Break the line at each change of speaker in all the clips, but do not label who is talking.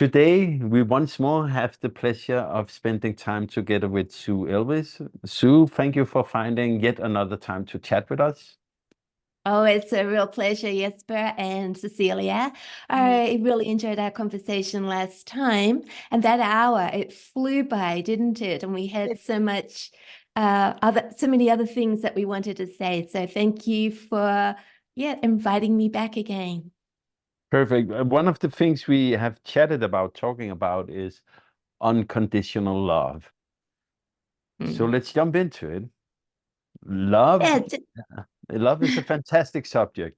Today, we once more have the pleasure of spending time together with Sue Elvis. Sue, thank you for finding yet another time to chat with us.
Oh, it's a real pleasure, Jesper and Cecilia. I really enjoyed our conversation last time, and that hour, it flew by, didn't it? And we had so many other things that we wanted to say. So thank you for, inviting me back again.
Perfect. One of the things we have chatted about, talking about, is unconditional love. So
Mm.
let's jump into it. Love,
Yeah,
love is a fantastic subject.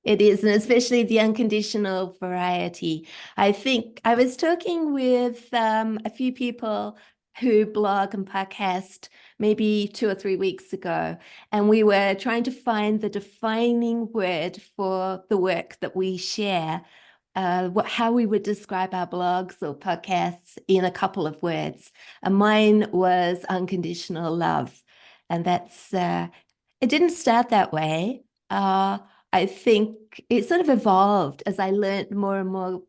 it is, and especially the unconditional variety. I think I was talking with a few people who blog and podcast maybe 2 or 3 weeks ago, and we were trying to find the defining word for the work that we share, how we would describe our blogs or podcasts in a couple of words. And mine was unconditional love, and it didn't start that way. I think it sort of evolved as I learned more and more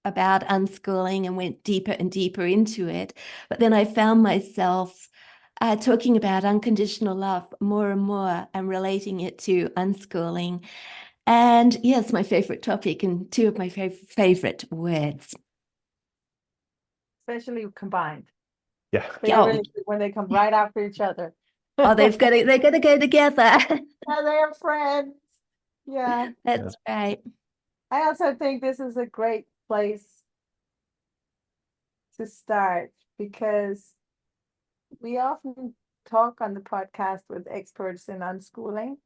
about unschooling and went deeper and deeper into it. But then I found myself talking about unconditional love more and more and relating it to unschooling. And yes, my favorite topic and two of my favorite words.
Especially combined.
Yeah.
They're
Oh,
really good when they come right after each other.
oh, they're gonna go together.
Yeah, they're friends. Yeah.
That's right.
I also think this is a great place to start because we often talk on the podcast with experts in unschooling.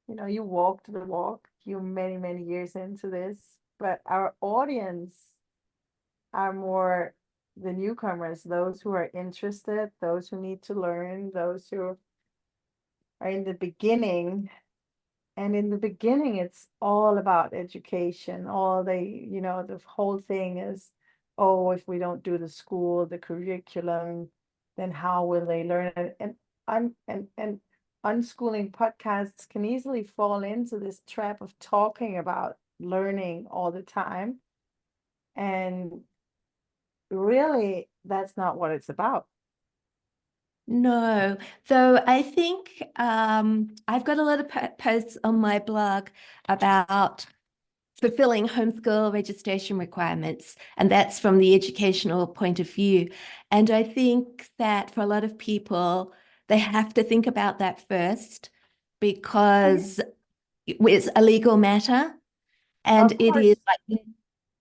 You know, you walked the walk, you're many, many years into this, but our audience are more the newcomers, those who are interested, those who need to learn, those who are in the beginning. And in the beginning, it's all about education. The whole thing is, oh, if we don't do the school, the curriculum, then how will they learn it? And unschooling podcasts can easily fall into this trap of talking about learning all the time. And really, that's not what it's about.
No, though I think I've got a lot of posts on my blog about fulfilling homeschool registration requirements, and that's from the educational point of view. And I think that for a lot of people, they have to think about that first because it's a legal matter, and
Of
it is
course.
like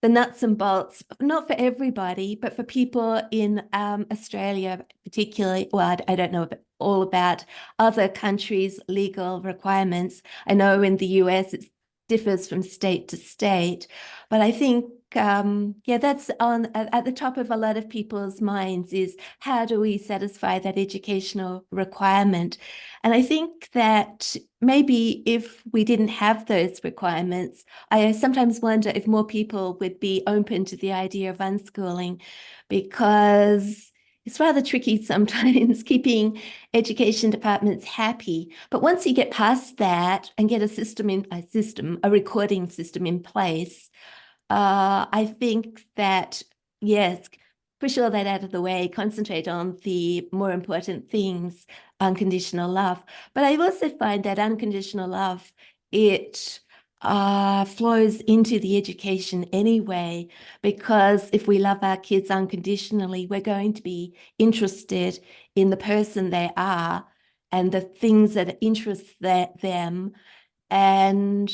the nuts and bolts, not for everybody, but for people in Australia, particularly. Well, I don't know all about other countries' legal requirements. I know in the US it differs from state to state, but I think, that's at the top of a lot of people's minds is how do we satisfy that educational requirement? And I think that maybe if we didn't have those requirements, I sometimes wonder if more people would be open to the idea of unschooling, because it's rather tricky sometimes keeping education departments happy. But once you get past that and get a recording system in place, I think that, yes, push all that out of the way, concentrate on the more important things, unconditional love. But I also find that unconditional love, it flows into the education anyway, because if we love our kids unconditionally, we're going to be interested in the person they are and the things that interest them. And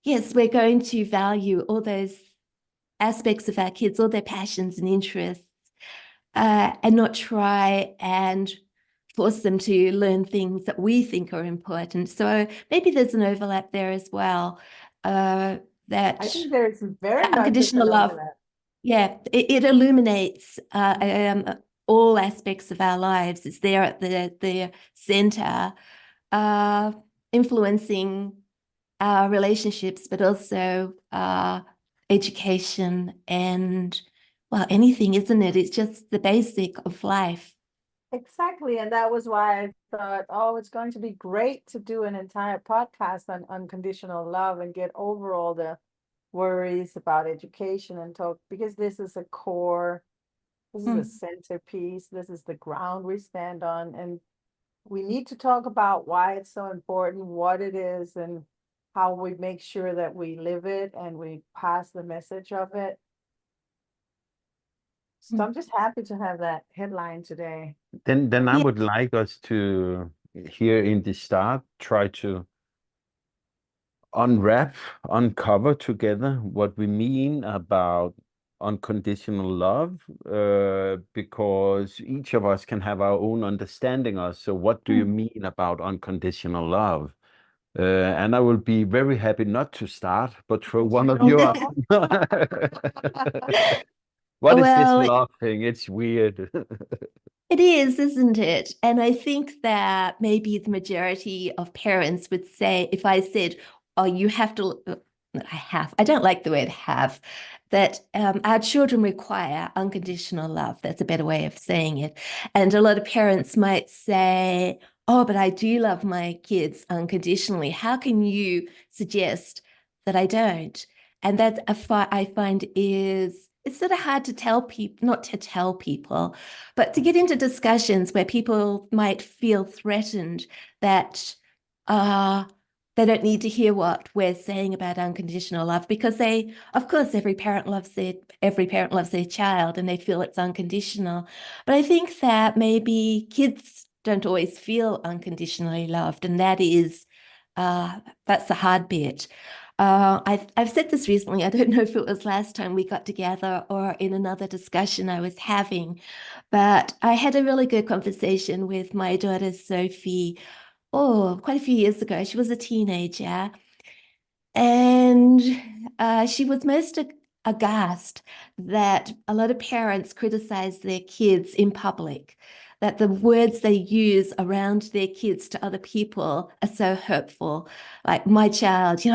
yes, we're going to value all those aspects of our kids, all their passions and interests, and not try and force them to learn things that we think are important. So maybe there's an overlap there as well. That
I think there's very much of
unconditional
an
love,
overlap.
yeah, it illuminates all aspects of our lives. It's there at the center, uh, influencing our relationships, but also education and, well, anything, isn't it? It's just the basic of life.
Exactly. And that was why I thought, oh, it's going to be great to do an entire podcast on unconditional love and get over all the worries about education and talk, because this is a core, this is a centerpiece, this is the ground we stand on, and we need to talk about why it's so important, what it is, and how we make sure that we live it and we pass the message of it. So I'm just happy to have that headline today.
Then I
Yeah.
would like us to, here in the start, try to uncover together what we mean about unconditional love, because each of us can have our own understanding of, so what do you mean about unconditional love? And I will be very happy not to start, but throw one of you up. What is this
Well,
love thing? It's weird.
it is, isn't it? And I think that maybe the majority of parents would say, if I said, oh, you have to, I don't like the word have, that our children require unconditional love. That's a better way of saying it. And a lot of parents might say, oh, but I do love my kids unconditionally. How can you suggest that I don't? And that I find is, it's sort of hard to tell people, not to tell people, but to get into discussions where people might feel threatened that they don't need to hear what we're saying about unconditional love, because of course, every parent loves their child and they feel it's unconditional. But I think that maybe kids don't always feel unconditionally loved, and that's the hard bit. I've said this recently. I don't know if it was last time we got together or in another discussion I was having, but I had a really good conversation with my daughter Sophie, quite a few years ago. She was a teenager, and she was most aghast that a lot of parents criticize their kids in public, that the words they use around their kids to other people are so hurtful. Like, my child, she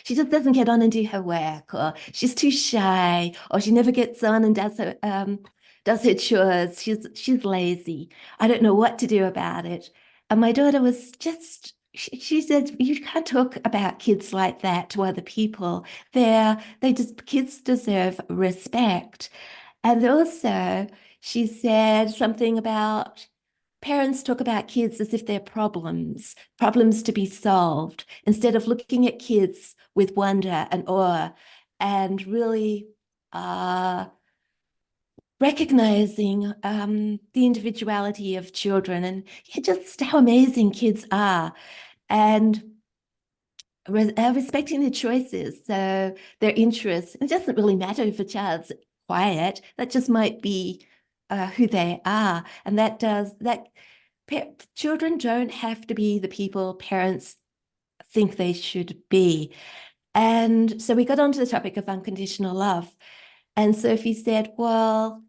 just doesn't get on and do her work, or she's too shy, or she never gets on and does her chores. She's lazy. I don't know what to do about it. And my daughter was just, she said, you can't talk about kids like that to other people. Kids deserve respect. And also, she said something about parents talk about kids as if they're problems to be solved, instead of looking at kids with wonder and awe and really recognizing the individuality of children and just how amazing kids are, and respecting their choices, so their interests. It doesn't really matter if a child's quiet. That just might be who they are, and children don't have to be the people parents think they should be. And so we got onto the topic of unconditional love, and Sophie said, well,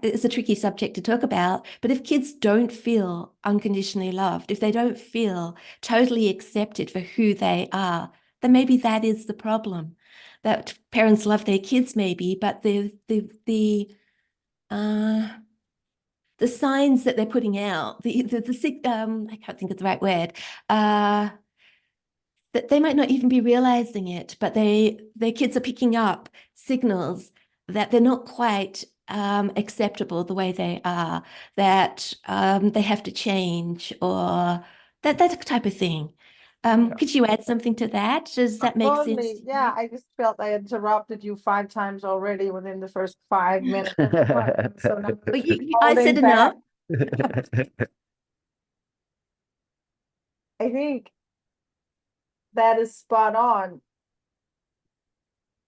it's a tricky subject to talk about, but if kids don't feel unconditionally loved, if they don't feel totally accepted for who they are, then maybe that is the problem. That parents love their kids, maybe, but the signs that they're putting out, I can't think of the right word, that they might not even be realizing it, but their kids are picking up signals that they're not quite acceptable the way they are, that they have to change, or that type of thing. Could you add something to that? Does that make sense?
Totally. Yeah, I just felt I interrupted you 5 times already within the first 5 minutes of the podcast. So now
Well,
I'm
I said
holding back.
enough.
I think that is spot on.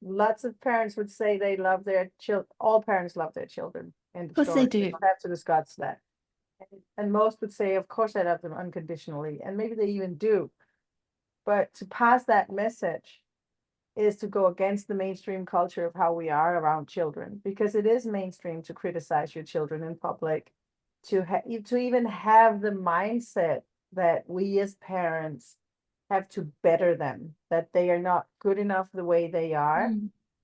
Lots of parents would say they love their children. All parents love their children. End
Of
of
course they
story.
do.
We don't have to discuss that. And most would say, of course, I love them unconditionally. And maybe they even do. But to pass that message is to go against the mainstream culture of how we are around children, because it is mainstream to criticize your children in public, to even have the mindset that we as parents have to better them, that they are not good enough the way they are,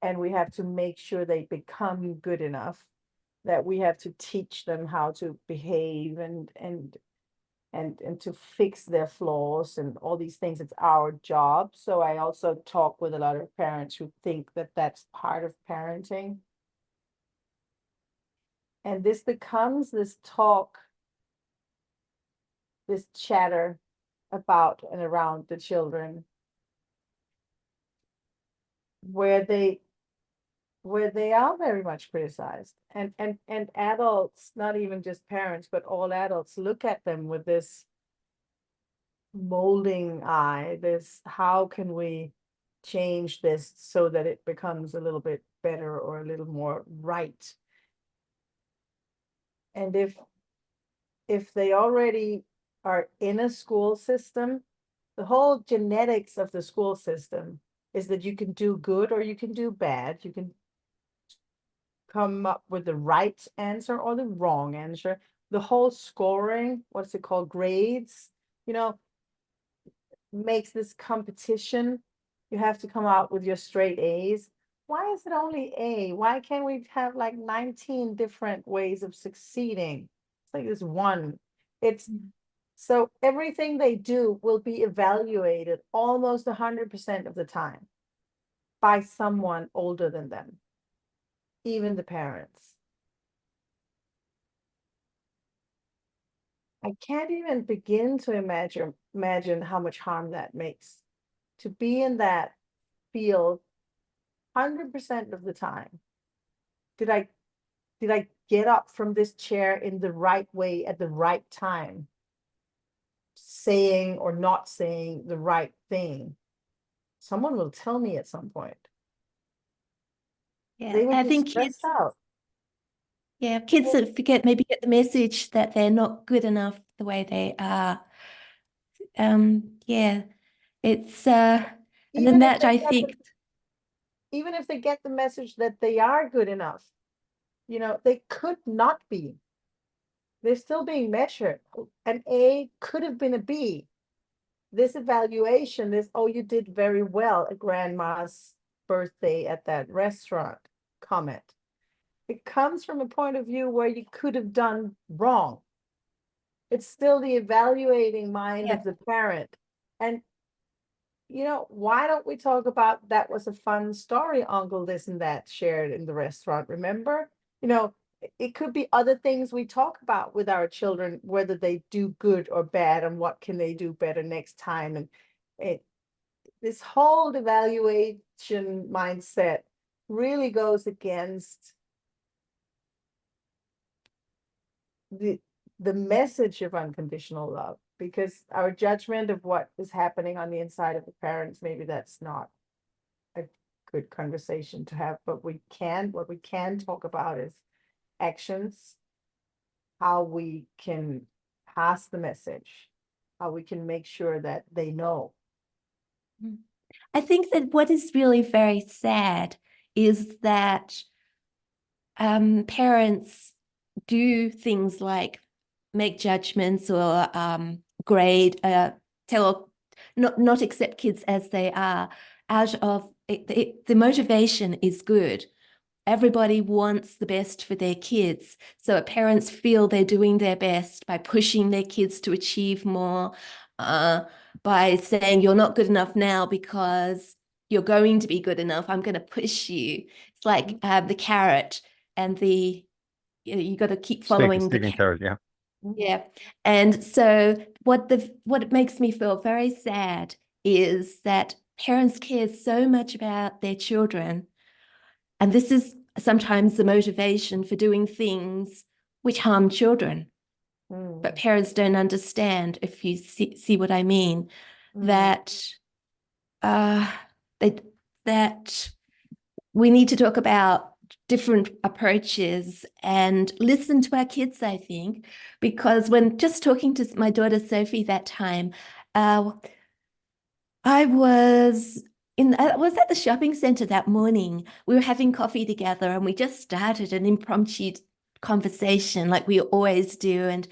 and we have to make sure they become good enough, that we have to teach them how to behave and and to fix their flaws and all these things. It's our job. So I also talk with a lot of parents who think that that's part of parenting. And this becomes this talk, this chatter about and around the children, where they are very much criticized, and adults, not even just parents, but all adults look at them with this molding eye, this, how can we change this so that it becomes a little bit better or a little more right? And if they already are in a school system, the whole genetics of the school system is that you can do good or you can do bad. You can come up with the right answer or the wrong answer. The whole scoring, what's it called, grades, makes this competition. You have to come out with your straight A's. Why is it only A? Why can't we have like 19 different ways of succeeding? It's like this one. It's so everything they do will be evaluated almost 100% of the time by someone older than them, even the parents. I can't even begin to imagine how much harm that makes, to be in that field 100% of the time. Did I get up from this chair in the right way at the right time, saying or not saying the right thing? Someone will tell me at some point.
Yeah,
They would
I
be
think
stressed
kids,
out.
yeah, kids that maybe get the message that they're not good enough the way they are. Yeah, it's and then
Even if
that I think,
even if they get the message that they are good enough, they could not be. They're still being measured. An A could have been a B. This evaluation, this, oh, you did very well at grandma's birthday at that restaurant comment. It comes from a point of view where you could have done wrong. It's still the evaluating mind
yeah,
of the parent. And, why don't we talk about, that was a fun story Uncle this and that shared in the restaurant, remember? It could be other things we talk about with our children, whether they do good or bad and what can they do better next time. And this whole evaluation mindset really goes against the message of unconditional love, because our judgment of what is happening on the inside of the parents, maybe that's not a good conversation to have, but what we can talk about is actions, how we can pass the message, how we can make sure that they know.
I think that what is really very sad is that parents do things like make judgments or grade, not accept kids as they are, out of the motivation is good. Everybody wants the best for their kids. So parents feel they're doing their best by pushing their kids to achieve more, by saying you're not good enough now because you're going to be good enough. I'm going to push you. It's like the carrot and you got to keep following the
carrot, yeah.
yeah. And so what makes me feel very sad is that parents care so much about their children. And this is sometimes the motivation for doing things which harm children. But parents don't understand, if you see what I mean, that that we need to talk about different approaches and listen to our kids, I think, because when just talking to my daughter Sophie that time, I was at the shopping center that morning. We were having coffee together and we just started an impromptu conversation like we always do. And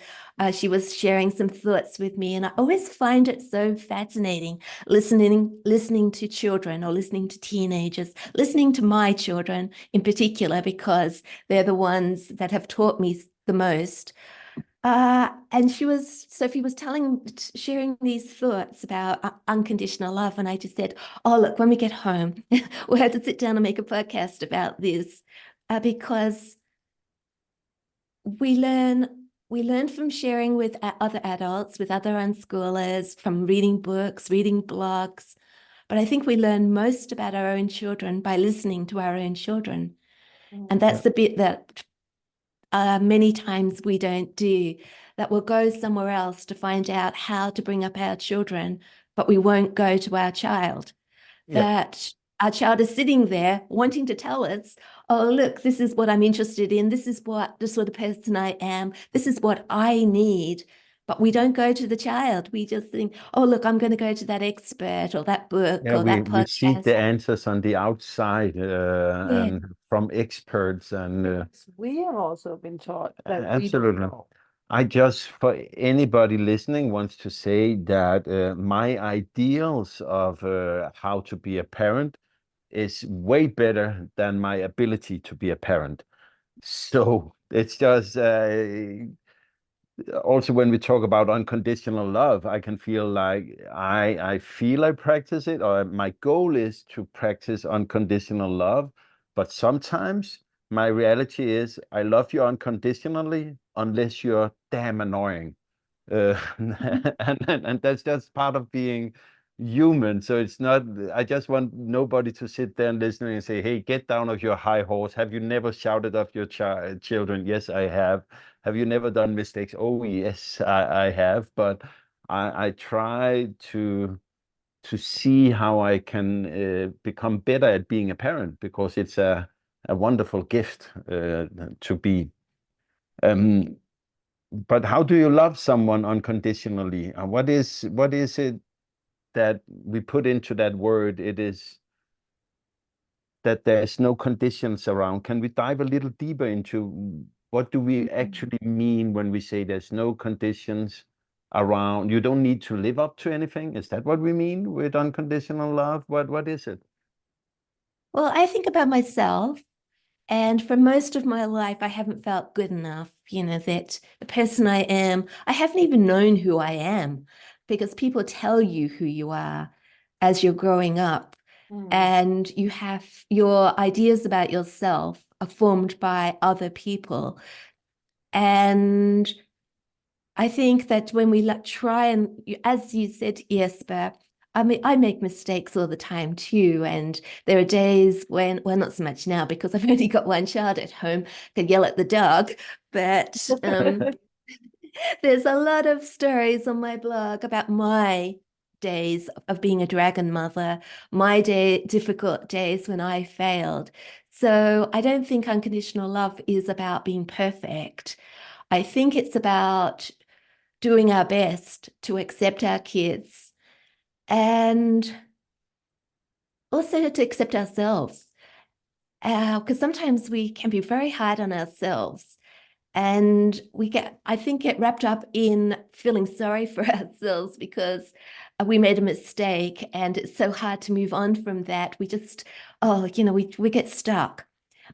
she was sharing some thoughts with me. And I always find it so fascinating listening to children or listening to teenagers, listening to my children in particular, because they're the ones that have taught me the most. And Sophie was sharing these thoughts about unconditional love. And I just said, oh, look, when we get home, we'll have to sit down and make a podcast about this, because we learn from sharing with other adults, with other unschoolers, from reading books, reading blogs. But I think we learn most about our own children by listening to our own children. And that's the bit that many times we don't do, that we'll go somewhere else to find out how to bring up our children, but we won't go to our child. That our child is sitting there wanting to tell us, oh, look, this is what I'm interested in. This is what the sort of person I am. This is what I need. But we don't go to the child. We just think, oh, look, I'm going to go to that expert or that book
Yeah,
or that
we seek the
podcast.
answers on the outside
Yeah.
and from experts and
We have also been taught that we don't
absolutely.
know.
I just, for anybody listening, wants to say that my ideals of how to be a parent is way better than my ability to be a parent. So it's just also when we talk about unconditional love, I can feel like I feel I practice it, or my goal is to practice unconditional love. But sometimes my reality is I love you unconditionally unless you're damn annoying. And that's just part of being human. So it's not, I just want nobody to sit there and listen and say, hey, get down off your high horse. Have you never shouted at your children? Yes, I have. Have you never done mistakes? Oh, yes, I have. But I try to see how I can become better at being a parent, because it's a wonderful gift to be. Um, but how do you love someone unconditionally? What is it that we put into that word? It is that there's no conditions around. Can we dive a little deeper into what do we actually mean when we say there's no conditions around? You don't need to live up to anything. Is that what we mean with unconditional love? What is it?
Well, I think about myself. And for most of my life, I haven't felt good enough, that the person I am, I haven't even known who I am, because people tell you who you are as you're growing up. And you have your ideas about yourself are formed by other people. And I think that when we try and, as you said, Jesper, I mean, I make mistakes all the time too. And there are days when, well, not so much now because I've only got one child at home, can yell at the dog. But there's a lot of stories on my blog about my days of being a dragon mother, my difficult days when I failed. So I don't think unconditional love is about being perfect. I think it's about doing our best to accept our kids and also to accept ourselves. Because sometimes we can be very hard on ourselves, and I think, get wrapped up in feeling sorry for ourselves because we made a mistake and it's so hard to move on from that. We just, we get stuck.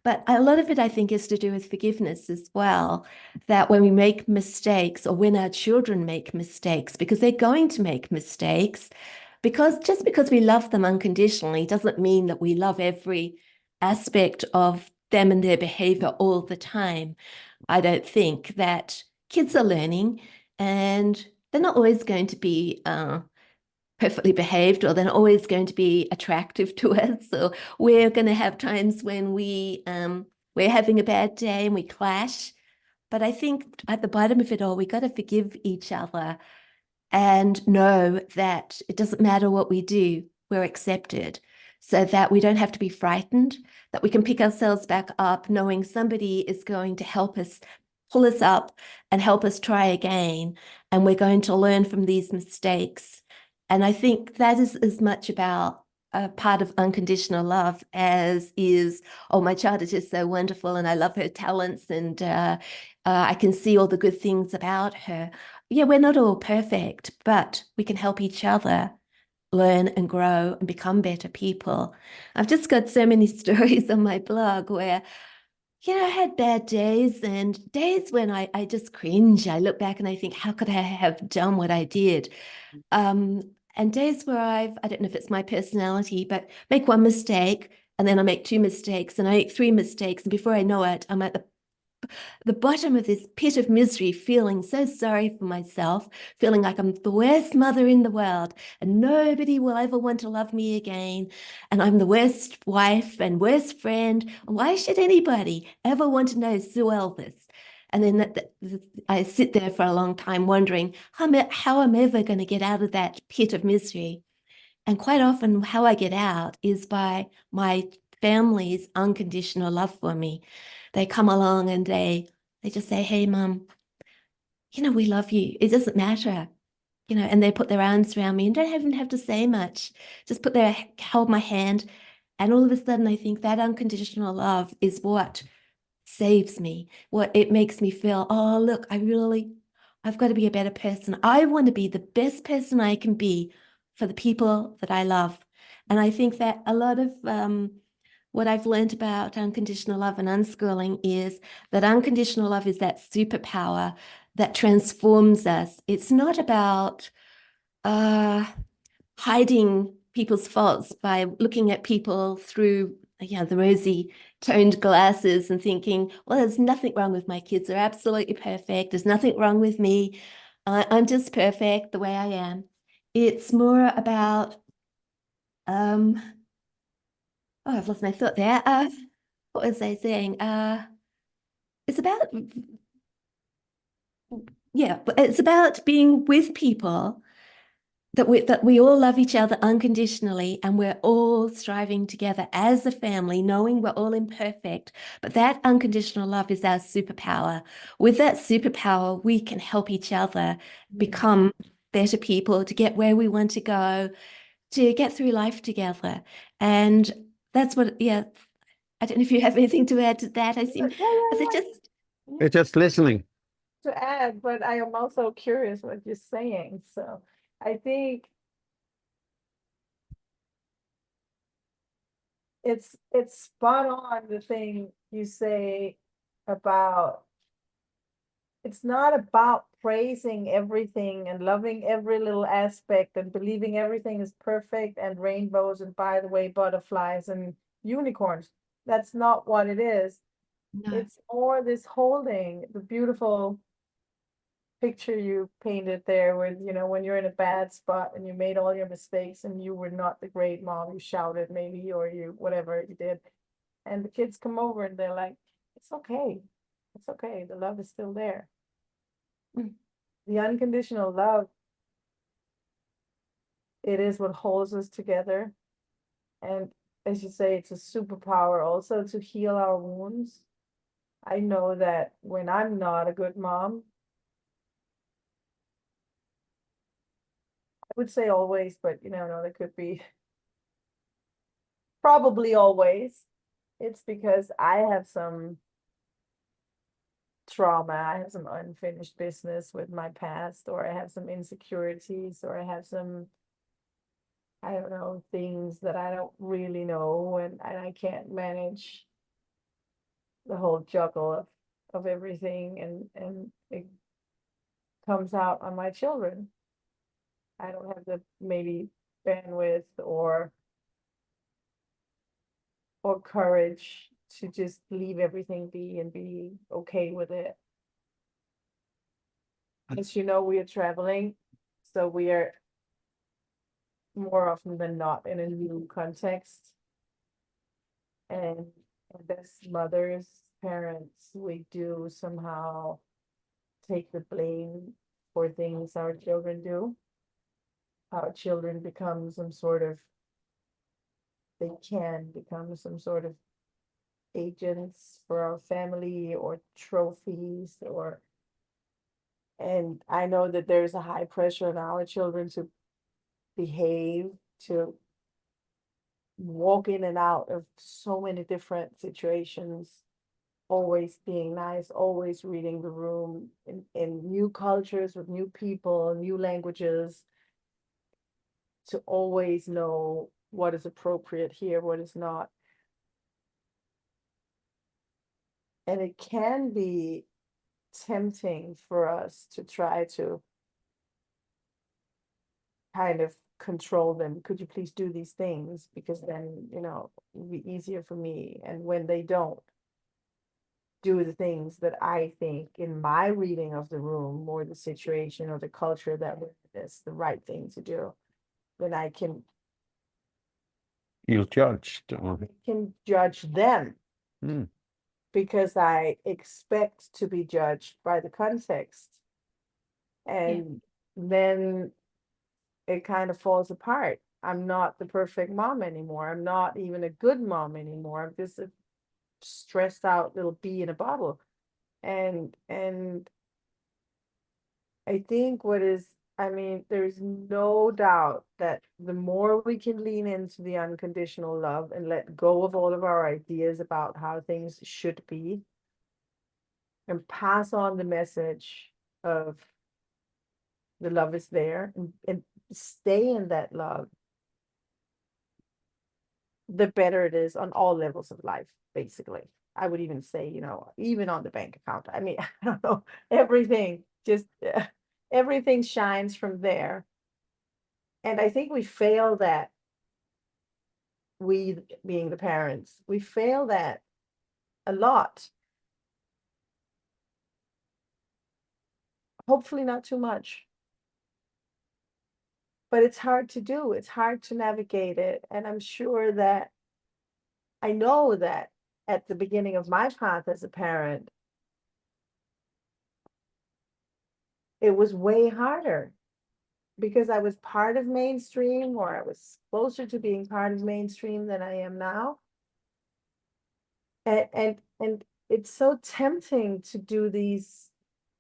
But a lot of it, I think, is to do with forgiveness as well, that when we make mistakes or when our children make mistakes, because they're going to make mistakes, because just because we love them unconditionally doesn't mean that we love every aspect of them and their behavior all the time. I don't think that kids are learning and they're not always going to be perfectly behaved, or they're not always going to be attractive to us. So we're going to have times when we're having a bad day and we clash. But I think at the bottom of it all, we got to forgive each other and know that it doesn't matter what we do, we're accepted, so that we don't have to be frightened, that we can pick ourselves back up knowing somebody is going to help us, pull us up and help us try again. And we're going to learn from these mistakes. And I think that is as much about a part of unconditional love as is, oh, my child is just so wonderful and I love her talents and I can see all the good things about her. Yeah, we're not all perfect, but we can help each other learn and grow and become better people. I've just got so many stories on my blog where I had bad days and days when I just cringe. I look back and I think, how could I have done what I did? Um, and days where I don't know if it's my personality, but make one mistake and then I make two mistakes and I make three mistakes. And before I know it, I'm at the bottom of this pit of misery, feeling so sorry for myself, feeling like I'm the worst mother in the world and nobody will ever want to love me again. And I'm the worst wife and worst friend. Why should anybody ever want to know Sue Elvis? And then I sit there for a long time wondering how I'm ever going to get out of that pit of misery. And quite often, how I get out is by my family's unconditional love for me. They come along and they just say, "Hey, Mum, we love you. It doesn't matter." And they put their arms around me and don't even have to say much. Just hold my hand. And all of a sudden, I think that unconditional love is what saves me, what it makes me feel, oh, look, I've got to be a better person. I want to be the best person I can be for the people that I love. And I think that a lot of what I've learned about unconditional love and unschooling is that unconditional love is that superpower that transforms us. It's not about hiding people's faults by looking at people through the rosy toned glasses and thinking, well, there's nothing wrong with my kids. They're absolutely perfect. There's nothing wrong with me. I'm just perfect the way I am. It's more about, I've lost my thought there. What was I saying? It's about, it's about being with people that we all love each other unconditionally and we're all striving together as a family, knowing we're all imperfect. But that unconditional love is our superpower. With that superpower, we can help each other become better people, to get where we want to go, to get through life together. And that's what, I don't know if you have anything to add to that. I seem, is it just
We're just listening.
To add, but I am also curious what you're saying. So I think it's spot on the thing you say about it's not about praising everything and loving every little aspect and believing everything is perfect and rainbows and, by the way, butterflies and unicorns. That's not what it is.
no,
It's more this holding the beautiful picture you painted there with, when you're in a bad spot and you made all your mistakes and you were not the great mom, you shouted maybe, or you, whatever you did. And the kids come over and they're like, it's okay. It's okay. The love is still there. The unconditional love, it is what holds us together. And as you say, it's a superpower also to heal our wounds. I know that when I'm not a good mom, I would say always, but no, there could be probably always. It's because I have some trauma, I have some unfinished business with my past, or I have some insecurities, or I have some, I don't know, things that I don't really know, and I can't manage the whole juggle of everything, and it comes out on my children. I don't have the maybe bandwidth or courage to just leave everything be and be okay with it. As you know, we are traveling, so we are more often than not in a new context. And as mothers, parents, we do somehow take the blame for things our children do. Our children become some sort of, they can become some sort of agents for our family or trophies and I know that there's a high pressure on our children to behave, to walk in and out of so many different situations, always being nice, always reading the room in new cultures with new people, new languages, to always know what is appropriate here, what is not. And it can be tempting for us to try to kind of control them. Could you please do these things? Because then, it'll be easier for me. And when they don't do the things that I think in my reading of the room or the situation or the culture that is the right thing to do, then I can
Feel judged.
judge them
Hmm.
because I expect to be judged by the context. And then it kind of falls apart. I'm not the perfect mom anymore. I'm not even a good mom anymore. I'm just a stressed out little bee in a bottle. And I think there's no doubt that the more we can lean into the unconditional love and let go of all of our ideas about how things should be and pass on the message of the love is there and stay in that love, the better it is on all levels of life, basically. I would even say, even on the bank account. I mean, I don't know, everything, just everything shines from there. And I think we fail that, we being the parents, we fail that a lot. Hopefully not too much. But it's hard to do. It's hard to navigate it. And I'm sure that I know that at the beginning of my path as a parent, it was way harder because I was part of mainstream, or I was closer to being part of mainstream than I am now. And it's so tempting to do these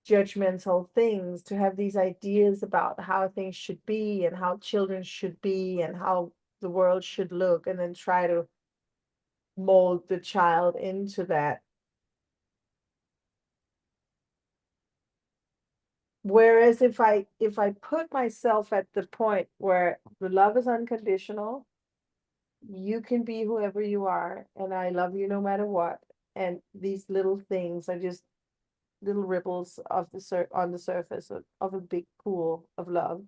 judgmental things, to have these ideas about how things should be and how children should be and how the world should look, and then try to mold the child into that. Whereas if I put myself at the point where the love is unconditional, you can be whoever you are, and I love you no matter what, and these little things are just little ripples of on the surface of a big pool of love,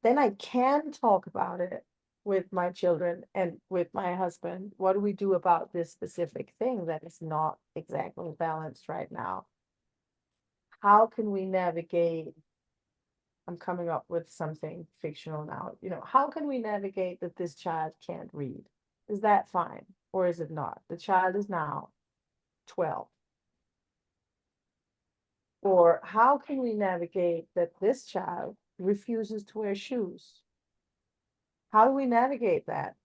then I can talk about it with my children and with my husband. What do we do about this specific thing that is not exactly balanced right now? How can we navigate? I'm coming up with something fictional now. How can we navigate that this child can't read? Is that fine or is it not? The child is now 12. Or how can we navigate that this child refuses to wear shoes? How do we navigate that?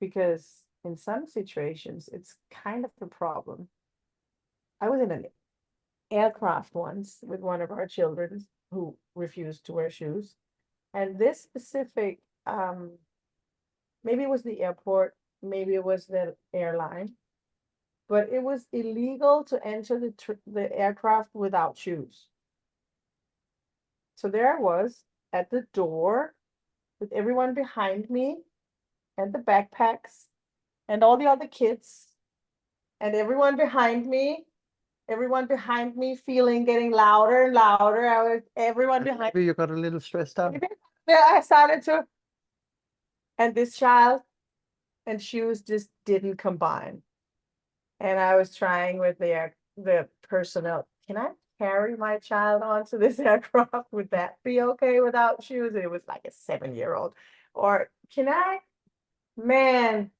Because in some situations, it's kind of a problem. I was in an aircraft once with one of our children who refused to wear shoes. And this specific, maybe it was the airport, maybe it was the airline, but it was illegal to enter the aircraft without shoes. So there I was at the door with everyone behind me and the backpacks and all the other kids and everyone behind me feeling getting louder and louder. Everyone behind
me. You got a little stressed out.
Yeah, I started to. And this child and shoes just didn't combine. And I was trying with the personnel, can I carry my child onto this aircraft? Would that be okay without shoes? And it was like a 7-year-old. Or man,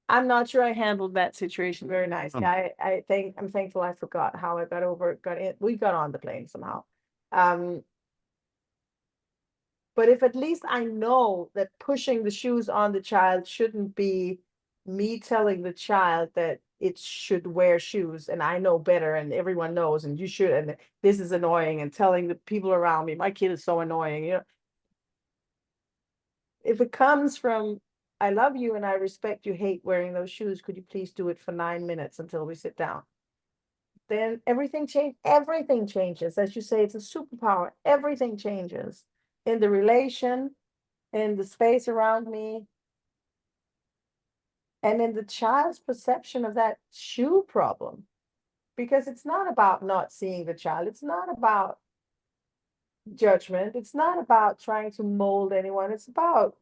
I'm not sure I handled that situation very nicely. I'm thankful I forgot how I we got on the plane somehow. But if at least I know that pushing the shoes on the child shouldn't be me telling the child that it should wear shoes, and I know better, and everyone knows, and you should, and this is annoying, and telling the people around me, my kid is so annoying. If it comes from, I love you and I respect you hate wearing those shoes, could you please do it for 9 minutes until we sit down? Then everything changes. As you say, it's a superpower. Everything changes in the relation, in the space around me. and in the child's perception of that shoe problem, because it's not about not seeing the child, it's not about judgment, it's not about trying to mold anyone, it's about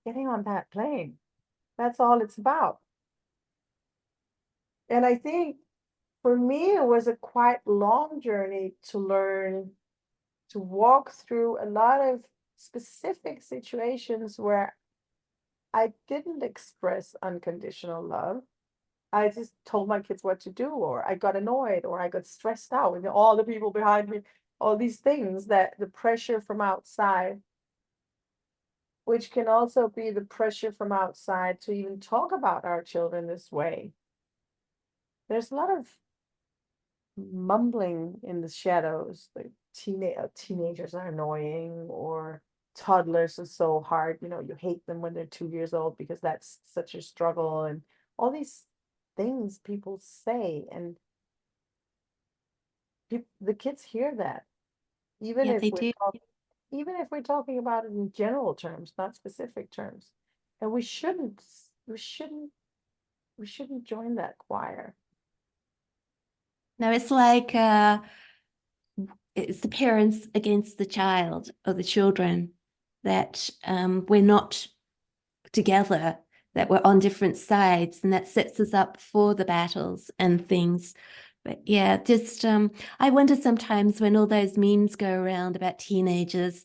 getting on that plane. That's all it's about. And I think for me, it was a quite long journey to learn to walk through a lot of specific situations where I didn't express unconditional love. I just told my kids what to do, or I got annoyed, or I got stressed out with all the people behind me, all these things that the pressure from outside, which can also be the pressure from outside to even talk about our children this way. There's a lot of mumbling in the shadows. Like teenagers are annoying, or toddlers are so hard. You hate them when they're 2 years old because that's such a struggle, and all these things people say, and the kids hear that, even
Yeah,
if
they
we're
do.
talking, about it in general terms, not specific terms. And we shouldn't join that choir.
No, it's the parents against the child or the children, that we're not together, that we're on different sides, and that sets us up for the battles and things. But yeah, just I wonder sometimes when all those memes go around about teenagers,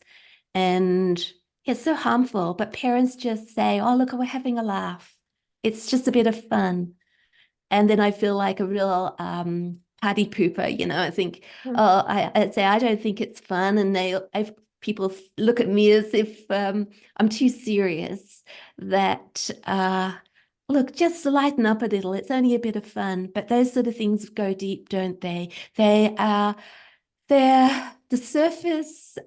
and it's so harmful, but parents just say, oh, look, we're having a laugh. It's just a bit of fun. And then I feel like a real party pooper, I think, oh, I'd say I don't think it's fun, and people look at me as if I'm too serious. That look, just lighten up a little. It's only a bit of fun, but those sort of things go deep, don't they? They're the surface.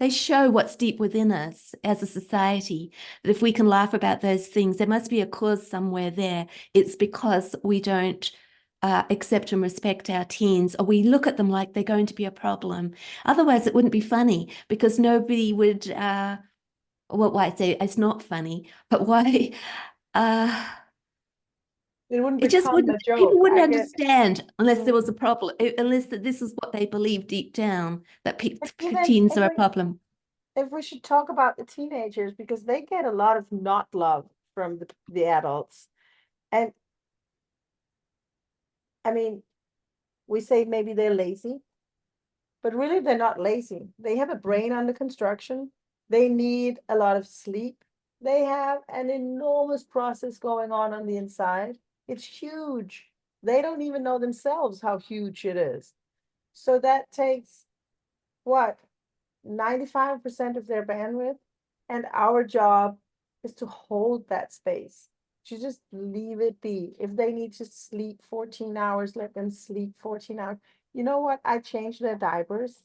They show what's deep within us as a society. That if we can laugh about those things, there must be a cause somewhere there. It's because we don't accept and respect our teens, or we look at them like they're going to be a problem. Otherwise, it wouldn't be funny, because nobody would. Well, why I say it's not funny, but why?
It wouldn't
It just
become
wouldn't,
a joke.
people wouldn't
I get.
understand unless there was a problem, unless this is what they believe deep down, that
But even
teens are a problem.
if we should talk about the teenagers, because they get a lot of not love from the adults. And I mean, we say maybe they're lazy, but really they're not lazy. They have a brain under construction. They need a lot of sleep. They have an enormous process going on the inside. It's huge. They don't even know themselves how huge it is. So that takes what, 95% of their bandwidth. And our job is to hold that space, to just leave it be. If they need to sleep 14 hours, let them sleep 14 hours. You know what? I change their diapers.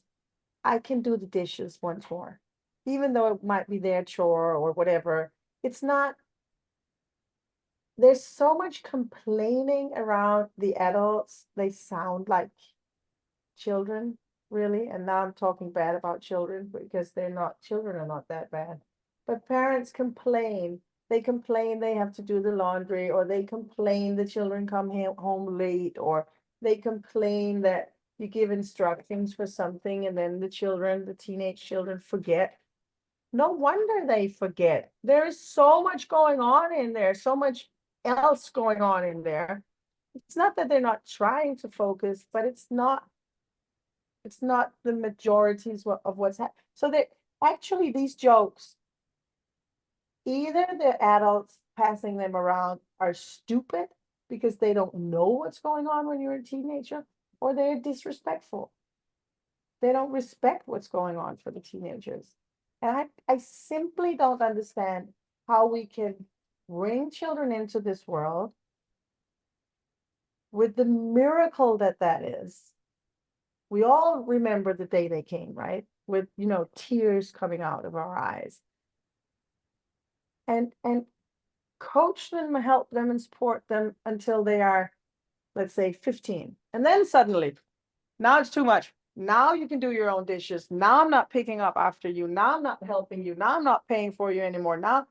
I can do the dishes once more, even though it might be their chore or whatever. It's not, there's so much complaining around the adults. They sound like children, really. And now I'm talking bad about children, because children are not that bad. But parents complain. They complain they have to do the laundry, or they complain the children come home late, or they complain that you give instructions for something and then the teenage children forget. No wonder they forget. There is so much going on in there, so much else going on in there. It's not that they're not trying to focus, but it's not the majorities of what's happening. So that actually these jokes, either the adults passing them around are stupid because they don't know what's going on when you're a teenager, or they're disrespectful. They don't respect what's going on for the teenagers. And I simply don't understand how we can bring children into this world with the miracle that is. We all remember the day they came, right? With, tears coming out of our eyes. And coach them, help them, and support them until they are, let's say, 15. And then suddenly, now it's too much. Now you can do your own dishes. Now I'm not picking up after you. Now I'm not helping you. Now I'm not paying for you anymore. Now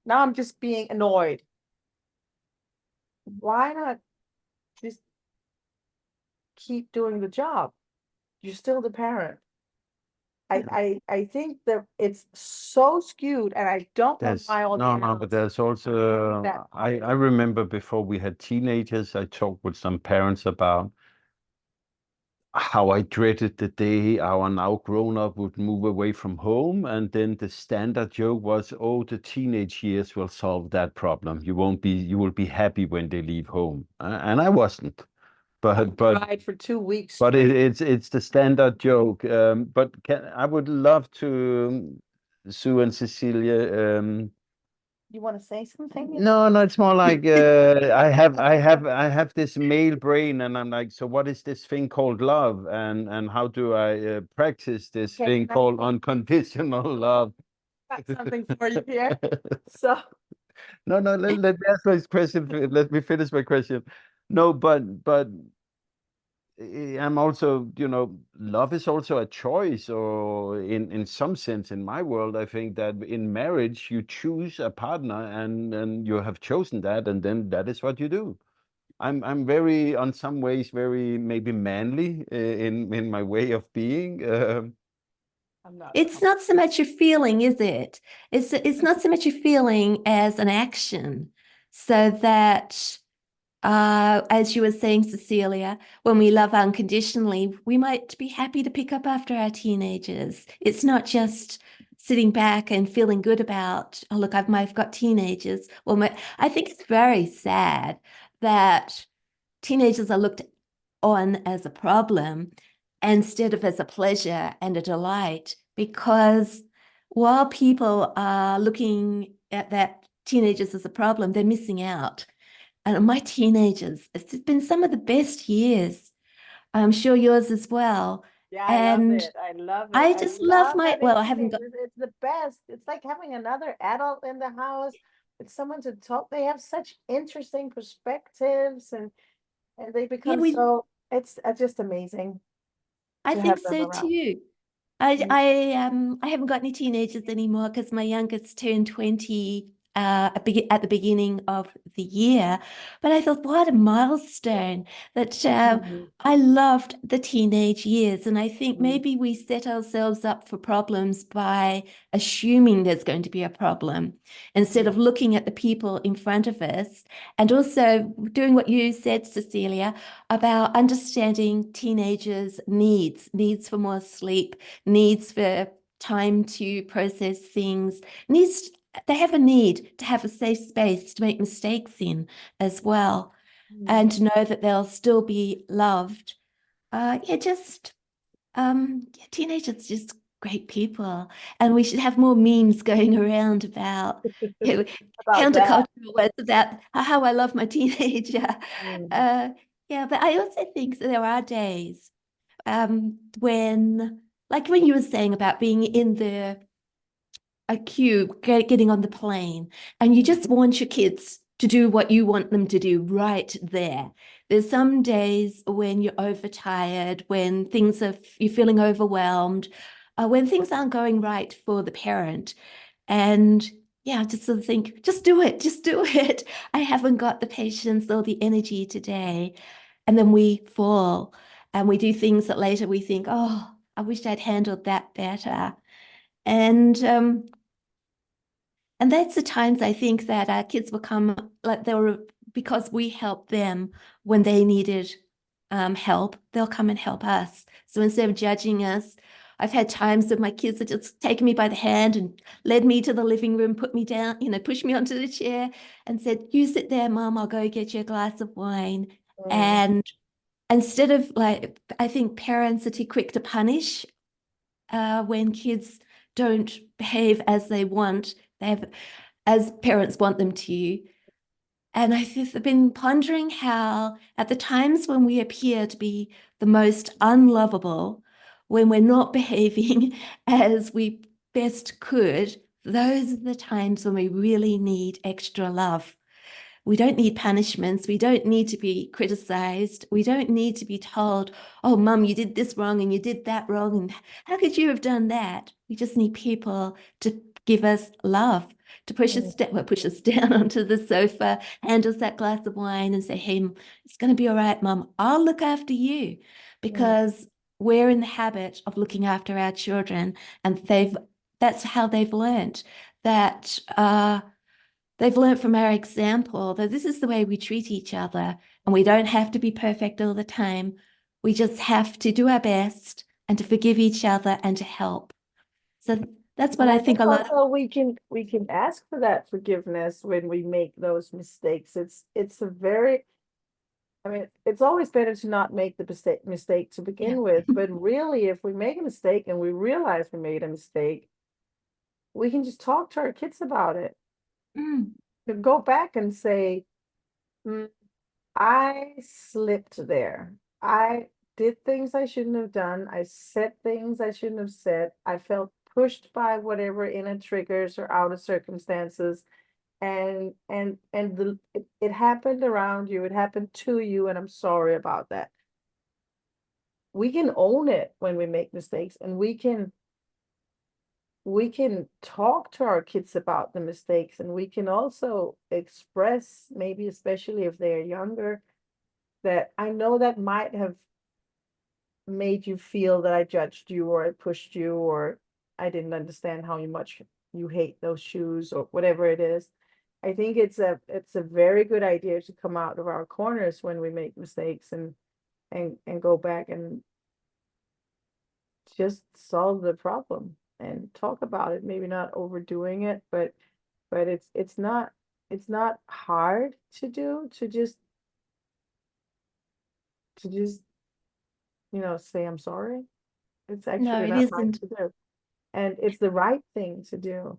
I'm just being annoyed. why not just keep doing the job? You're still the parent. I think that it's so skewed, and I don't know why all the
No, but
adults
there's also,
that
I remember before we had teenagers, I talked with some parents about how I dreaded the day our now grown up would move away from home. And then the standard joke was, oh, the teenage years will solve that problem. You will be happy when they leave home. And I wasn't. But
cried for 2 weeks
but
straight.
it's the standard joke. But I would love to, Sue and Cecilia,
You want to say something?
no, it's more like I have this male brain, and I'm like, so what is this thing called love, and how do I practice this
Okay,
thing
can I
called
say-
unconditional love?
got something for you here. So
No, let me ask my question. Let me finish my question. No, but I'm also, love is also a choice, or in some sense, in my world, I think that in marriage you choose a partner, and you have chosen that, and then that is what you do. I'm very, on some ways, very maybe manly in my way of being.
I'm not.
It's not so much a feeling, is it? It's not so much a feeling as an action. So that, as you were saying, Cecilia, when we love unconditionally, we might be happy to pick up after our teenagers. It's not just sitting back and feeling good about, oh, look, I've got teenagers. Well, I think it's very sad that teenagers are looked on as a problem instead of as a pleasure and a delight, because while people are looking at that teenagers as a problem, they're missing out. And my teenagers, it's been some of the best years. I'm sure yours as well.
Yeah, I love
And
it. I love it.
I
I
just love
love
my,
having
well, I haven't got,
teenagers. It's the best. It's like having another adult in the house. It's someone to talk. They have such interesting perspectives, and they
yeah,
become so, it's just amazing
I
to have
think
them
so
around.
too.
Mm.
I haven't got any teenagers anymore because my youngest turned 20 at the beginning of the year. But I thought, what a milestone that
Mhm.
I loved the teenage years. And I think
Mm.
maybe we set ourselves up for problems by assuming there's going to be a problem instead of looking at the people in front of us, and also doing what you said, Cecilia, about understanding teenagers' needs for more sleep, needs for time to process things, needs they have a need to have a safe space to make mistakes in as well,
Mm.
and to know that they'll still be loved. Teenagers just great people, and we should have more memes going around about
About that.
countercultural words about how I love my teenager.
Mm.
Uh, yeah, but I also think that there are days when, like when you were saying about being in a queue, getting on the plane, and you just want your kids to do what you want them to do right there. There's some days when you're overtired, when you're feeling overwhelmed, when things aren't going right for the parent. And yeah, just sort of think, just do it, just do it. I haven't got the patience or the energy today. And then we fall and we do things that later we think, oh, I wish I'd handled that better. And and that's the times I think that our kids will come, like they were, because we helped them when they needed help, they'll come and help us. So instead of judging us, I've had times that my kids have just taken me by the hand and led me to the living room, put me down, pushed me onto the chair and said, you sit there, Mom, I'll go get you a glass of wine.
Mm.
And instead of, like, I think parents are too quick to punish when kids don't behave as they want, as parents want them to. And I've been pondering how, at the times when we appear to be the most unlovable, when we're not behaving as we best could, those are the times when we really need extra love. We don't need punishments. We don't need to be criticized. We don't need to be told, oh, Mum, you did this wrong and you did that wrong. And how could you have done that? We just need people to give us love, to push us push us down onto the sofa, hand us that glass of wine and say, hey, it's going to be all right, Mum. I'll look after you, because we're in the habit of looking after our children, and that's how they've learned that they've learned from our example that this is the way we treat each other, and we don't have to be perfect all the time. We just have to do our best and to forgive each other and to help. So that's what I think a lot of.
Also, we can ask for that forgiveness when we make those mistakes. It's a very, I mean, it's always better to not make the mistake to begin with, but really, if we make a mistake and we realize we made a mistake, we can just talk to our kids about it. Go back and say, I slipped there. I did things I shouldn't have done. I said things I shouldn't have said. I felt pushed by whatever inner triggers or outer circumstances. And it happened around you, it happened to you, and I'm sorry about that. We can own it when we make mistakes, and we can talk to our kids about the mistakes, and we can also express, maybe especially if they're younger, that I know that might have made you feel that I judged you or I pushed you or I didn't understand how much you hate those shoes or whatever it is. I think it's a very good idea to come out of our corners when we make mistakes and go back and just solve the problem and talk about it. Maybe not overdoing it, but it's not hard to do, to just say I'm sorry. It's
No,
actually
it
not hard
isn't.
to do, and it's the right thing to do.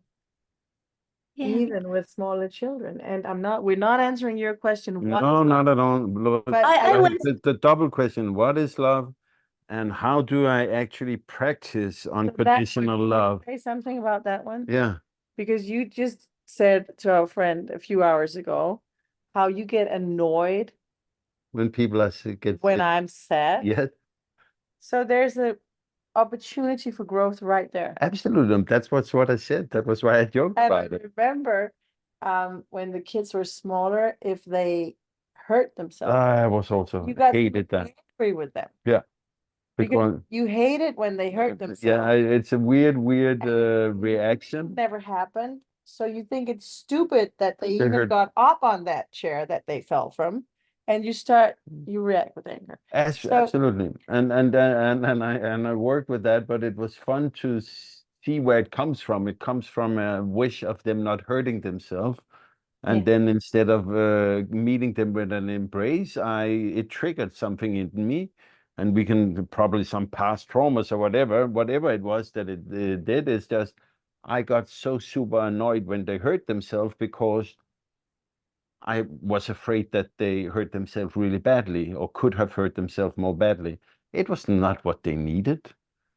Yeah.
Even with smaller children. And we're not answering your question.
No, not at all.
But
I
But
want
the double question, what is love and how do I actually practice unconditional love?
say something about that one?
Yeah.
Because you just said to our friend a few hours ago how you get annoyed
When people are
when I'm sad.
yes,
So there's a opportunity for growth right there.
absolutely. That's what I said. That was why I joked
And I
about it.
remember when the kids were smaller, if they hurt themselves,
I was also
you got
hated that.
angry with them.
Yeah.
Because
Because
you hate it when they hurt
yeah,
themselves.
it's a weird
And
reaction.
never happened. So you think it's stupid that they
They
even
hurt.
got up on that chair that they fell from, and you react with anger. So
Absolutely. And I worked with that, but it was fun to see where it comes from. It comes from a wish of them not hurting themselves. And then instead of meeting them with an embrace, it triggered something in me. And we can probably some past traumas or whatever it was that it did is just, I got so super annoyed when they hurt themselves because I was afraid that they hurt themselves really badly or could have hurt themselves more badly. It was not what they needed.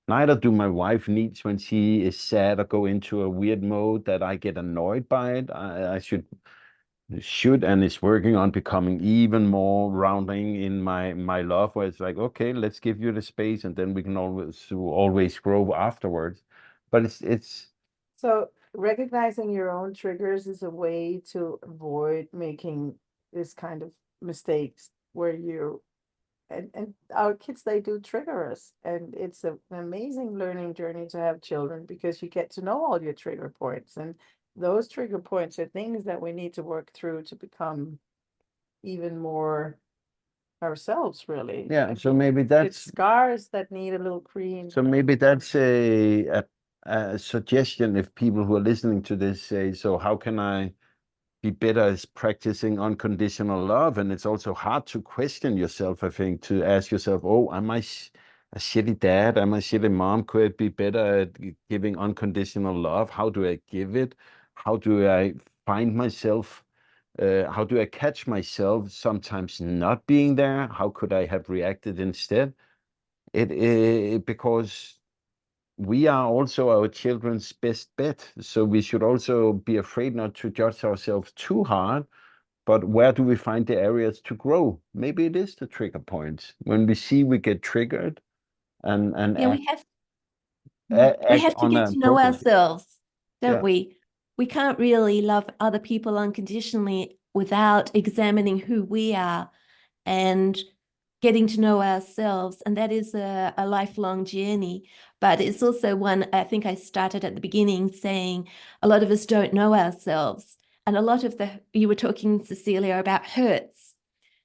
Neither do my wife needs when she is sad or go into a weird mode that I get annoyed by it. I should and is working on becoming even more rounding in my love, where it's like, okay, let's give you the space and then we can always grow afterwards. But it's
so recognizing your own triggers is a way to avoid making this kind of mistakes where and our kids, they do trigger us, and it's an amazing learning journey to have children because you get to know all your trigger points, and those trigger points are things that we need to work through to become even more ourselves, really.
yeah. So maybe
It's
that's
scars that need a little cream.
so maybe that's a suggestion if people who are listening to this say, so how can I be better as practicing unconditional love? And it's also hard to question yourself, I think, to ask yourself, oh, am I a shitty dad? Am I a shitty mom? Could I be better at giving unconditional love? How do I give it? How do I find myself? How do I catch myself sometimes not being there? How could I have reacted instead? Because we are also our children's best bet. So we should also be afraid not to judge ourselves too hard. But where do we find the areas to grow? Maybe it is the trigger points. When we see we get triggered and
we have
act
to
on
get
a
to know
program.
ourselves don't we? We can't really love other people unconditionally without examining who we are and getting to know ourselves. And that is a lifelong journey. But it's also one, I think I started at the beginning saying a lot of us don't know ourselves. And a lot of you were talking, Cecilia, about hurts.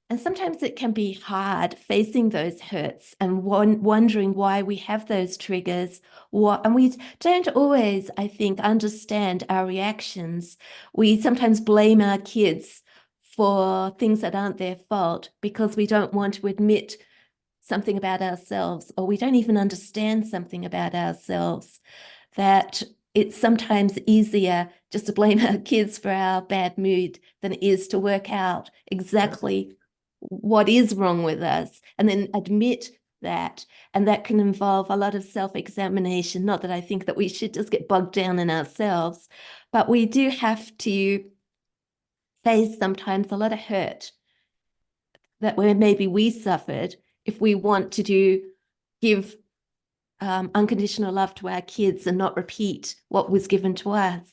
And sometimes it can be hard facing those hurts and wondering why we have those triggers. And we don't always, I think, understand our reactions. We sometimes blame our kids for things that aren't their fault because we don't want to admit something about ourselves, or we don't even understand something about ourselves, that it's sometimes easier just to blame our kids for our bad mood than it is to work out exactly what is wrong with us and then admit that. And that can involve a lot of self-examination. Not that I think that we should just get bogged down in ourselves, but we do have to face sometimes a lot of hurt that maybe we suffered if we want to give unconditional love to our kids and not repeat what was given to us.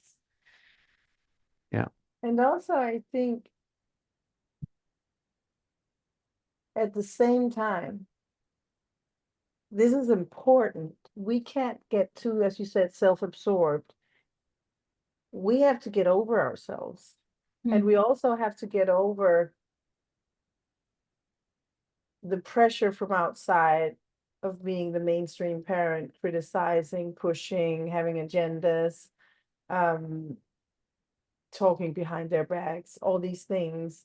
Yeah.
And also, I think at the same time, this is important. We can't get too, as you said, self-absorbed. We have to get over ourselves. And we also have to get over the pressure from outside of being the mainstream parent, criticizing, pushing, having agendas, talking behind their backs, all these things.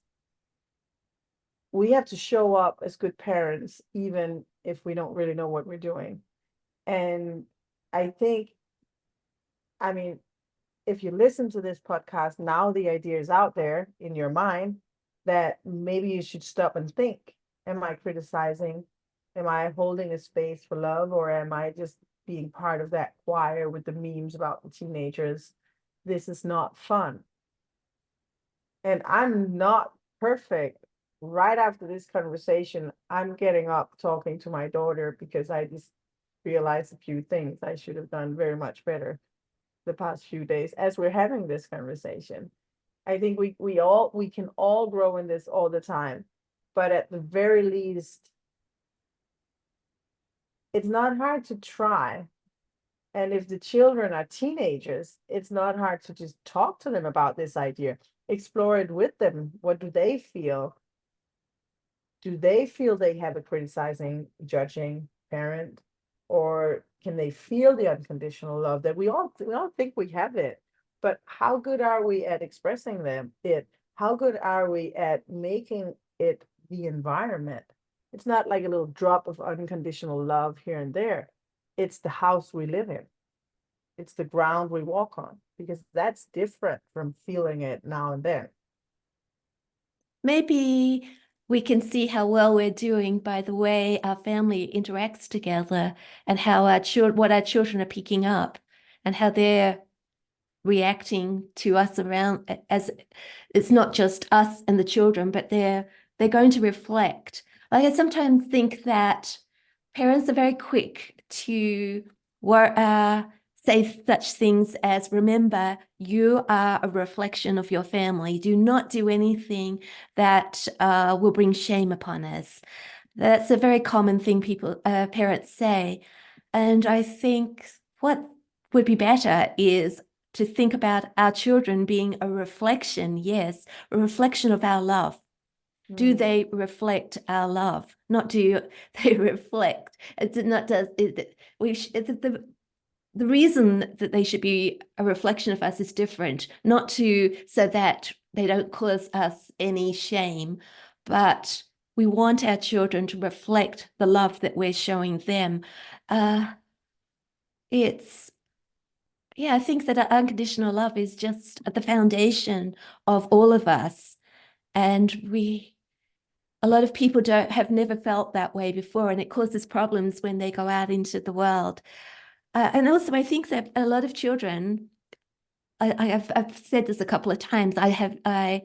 We have to show up as good parents, even if we don't really know what we're doing. And I think, I mean, if you listen to this podcast, now the idea is out there in your mind that maybe you should stop and think, am I criticizing? Am I holding a space for love? Or am I just being part of that choir with the memes about the teenagers? This is not fun. And I'm not perfect. Right after this conversation, I'm getting up talking to my daughter because I just realized a few things I should have done very much better the past few days as we're having this conversation. I think we can all grow in this all the time, but at the very least, it's not hard to try. And if the children are teenagers, it's not hard to just talk to them about this idea, explore it with them. What do they feel? Do they feel they have a criticizing, judging parent? Or can they feel the unconditional love that we all think we have it? But how good are we at expressing it? How good are we at making it the environment? It's not like a little drop of unconditional love here and there. It's the house we live in. It's the ground we walk on, because that's different from feeling it now and then.
Maybe we can see how well we're doing by the way our family interacts together and how what our children are picking up and how they're reacting to us around, as it's not just us and the children, but they're going to reflect. Like I sometimes think that parents are very quick to say such things as, remember, you are a reflection of your family. Do not do anything that will bring shame upon us. That's a very common thing parents say. And I think what would be better is to think about our children being a reflection, yes, a reflection of our love. Do they reflect our love? Not do they reflect. It's not does it, we the reason that they should be a reflection of us is different, not so that they don't cause us any shame, but we want our children to reflect the love that we're showing them. I think that unconditional love is just at the foundation of all of us. And a lot of people have never felt that way before, and it causes problems when they go out into the world. And also, I think that a lot of children, I've said this a couple of times, I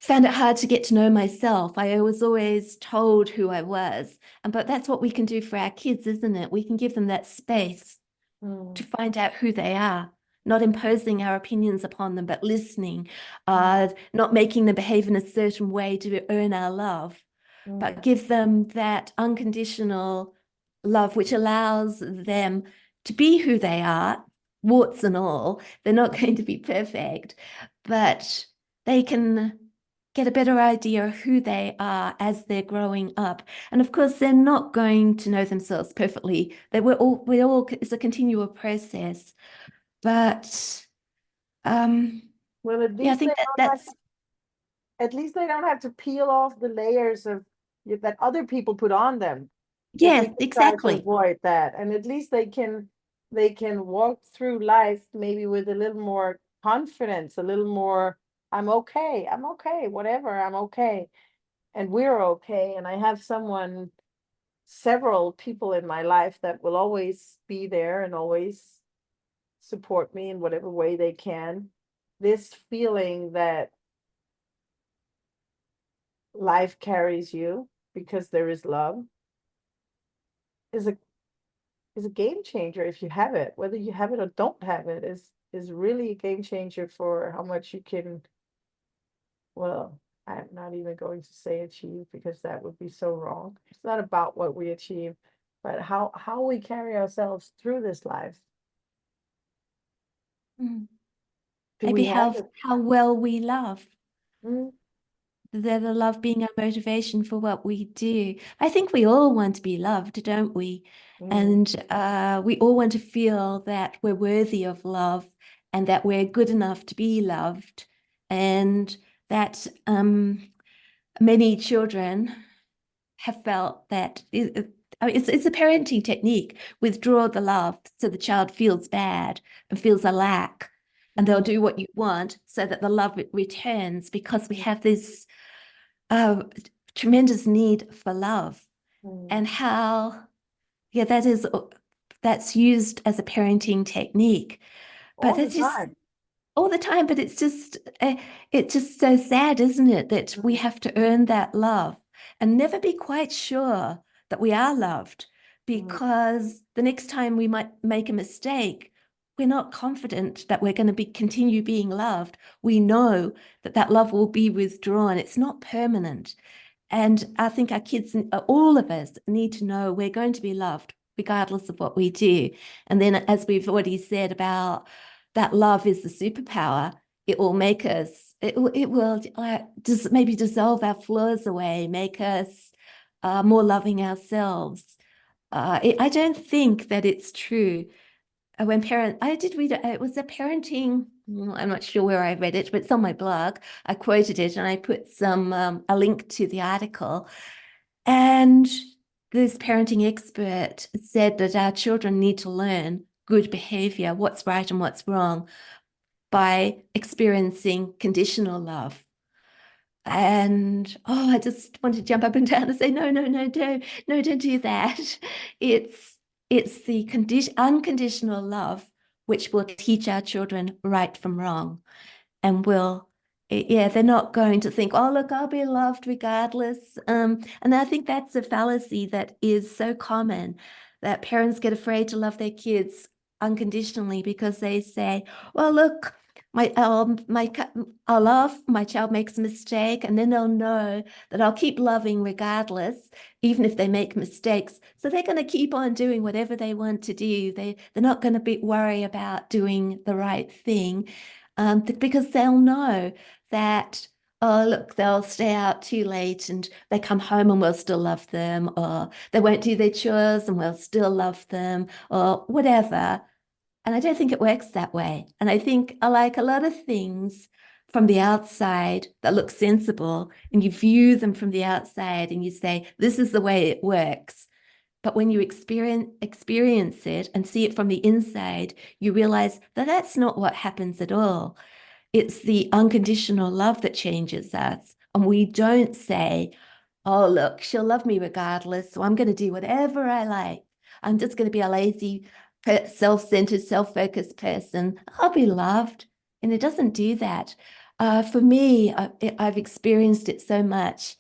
found it hard to get to know myself. I was always told who I was. But that's what we can do for our kids, isn't it? We can give them that space to find out who they are, not imposing our opinions upon them, but listening,
Mm.
not making them behave in a certain way to earn our love, but
Mm.
give them that unconditional love, which allows them to be who they are, warts and all. They're not going to be perfect, but they can get a better idea of who they are as they're growing up. And of course, they're not going to know themselves perfectly. It's a continual process. But
Well, at
yeah, I
least
think
they don't have
that's
at least they don't have to peel off the layers of that other people put on them. If we
yes,
can try to
exactly.
avoid that, and at least they can walk through life maybe with a little more confidence, a little more, I'm okay, whatever, I'm okay, and we're okay. And I have several people in my life that will always be there and always support me in whatever way they can. This feeling that life carries you because there is love is a game changer if you have it. Whether you have it or don't have it is really a game changer for how much you can, well, I'm not even going to say achieve because that would be so wrong. It's not about what we achieve, but how we carry ourselves through this life.
Mm.
Do
Maybe
we have it?
how well we love.
Mm.
The love being our motivation for what we do. I think we all want to be loved, don't we?
Mm.
And we all want to feel that we're worthy of love and that we're good enough to be loved. And that many children have felt that I mean, it's a parenting technique. Withdraw the love so the child feels bad and feels a lack, and they'll
Mm.
do what you want so that the love returns because we have this uh, tremendous need for love,
Mm.
and how yeah that's used as a parenting technique, but
All the
that's just
time.
all the time. But it's just so sad, isn't it, that we
Mm.
have to earn that love and never be quite sure that we are loved,
Mm.
because the next time we might make a mistake, we're not confident that we're going to continue being loved. We know that that love will be withdrawn. It's not permanent. And I think our kids, all of us, need to know we're going to be loved regardless of what we do. And then, as we've already said about that love is the superpower, it will make us, it will just maybe dissolve our flaws away, make us more loving ourselves. I don't think that it's true when I did read it, it was a parenting, I'm not sure where I read it, but it's on my blog. I quoted it and I put a link to the article. And this parenting expert said that our children need to learn good behavior, what's right and what's wrong, by experiencing conditional love. And I just want to jump up and down and say, no, no, no, don't do that. It's the unconditional love which will teach our children right from wrong, and they're not going to think, oh, look, I'll be loved regardless. And I think that's a fallacy that is so common, that parents get afraid to love their kids unconditionally because they say, well, look, I'll love, my child makes a mistake, and then they'll know that I'll keep loving regardless, even if they make mistakes. So they're going to keep on doing whatever they want to do. They're not going to worry about doing the right thing, because they'll know that, oh, look, they'll stay out too late and they come home and we'll still love them, or they won't do their chores and we'll still love them, or whatever. And I don't think it works that way. And I think I like a lot of things from the outside that look sensible, and you view them from the outside and you say, this is the way it works. But when you experience it and see it from the inside, you realize that that's not what happens at all. It's the unconditional love that changes us. And we don't say, oh, look, she'll love me regardless, so I'm going to do whatever I like. I'm just going to be a lazy, self-centered, self-focused person. I'll be loved. And it doesn't do that. For me, I've experienced it so much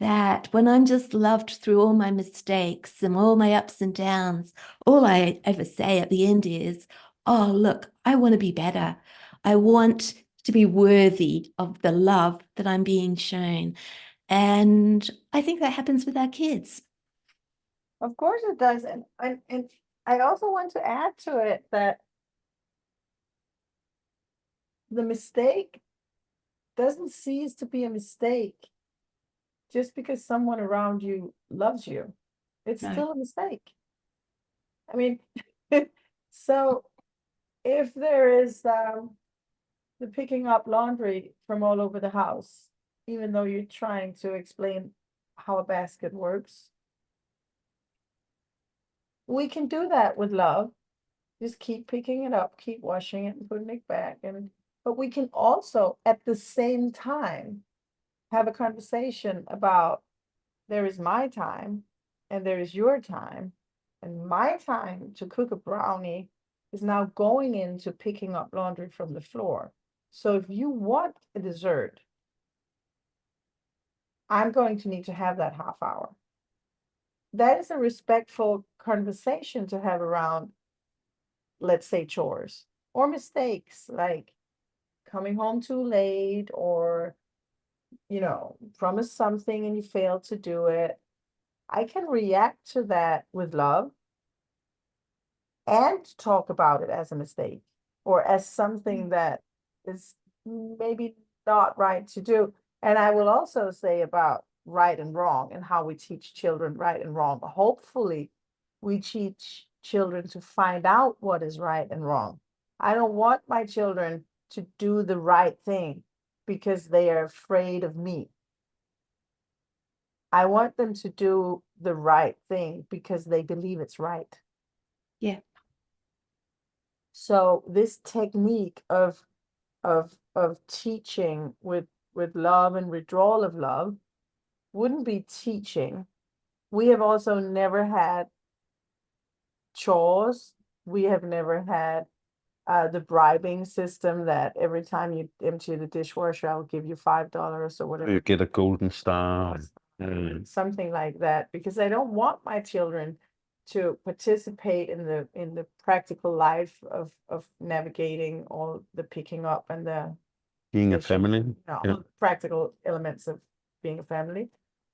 that when I'm just loved through all my mistakes and all my ups and downs, all I ever say at the end is, oh, look, I want to be better. I want to be worthy of the love that I'm being shown. And I think that happens with our kids.
Of course it does. And I also want to add to it that the mistake doesn't cease to be a mistake just because someone around you loves you. It's
No.
still a mistake. I mean, so if there is the picking up laundry from all over the house, even though you're trying to explain how a basket works, we can do that with love. Just keep picking it up, keep washing it and putting it back. But we can also at the same time have a conversation about there is my time and there is your time. And my time to cook a brownie is now going into picking up laundry from the floor. So if you want a dessert, I'm going to need to have that half hour. That is a respectful conversation to have around, let's say, chores or mistakes like coming home too late or, promise something and you fail to do it. I can react to that with love and talk about it as a mistake or as something that is maybe not right to do. And I will also say about right and wrong and how we teach children right and wrong. Hopefully, we teach children to find out what is right and wrong. I don't want my children to do the right thing because they are afraid of me. I want them to do the right thing because they believe it's right.
Yeah.
So this technique of teaching with love and withdrawal of love wouldn't be teaching. We have also never had chores. We have never had the bribing system that every time you empty the dishwasher, I'll give you $5 or whatever.
You get a golden star.
Something like that, because I don't want my children to participate in the practical life of navigating all the picking up and the
Being a family.
practical elements of being a family.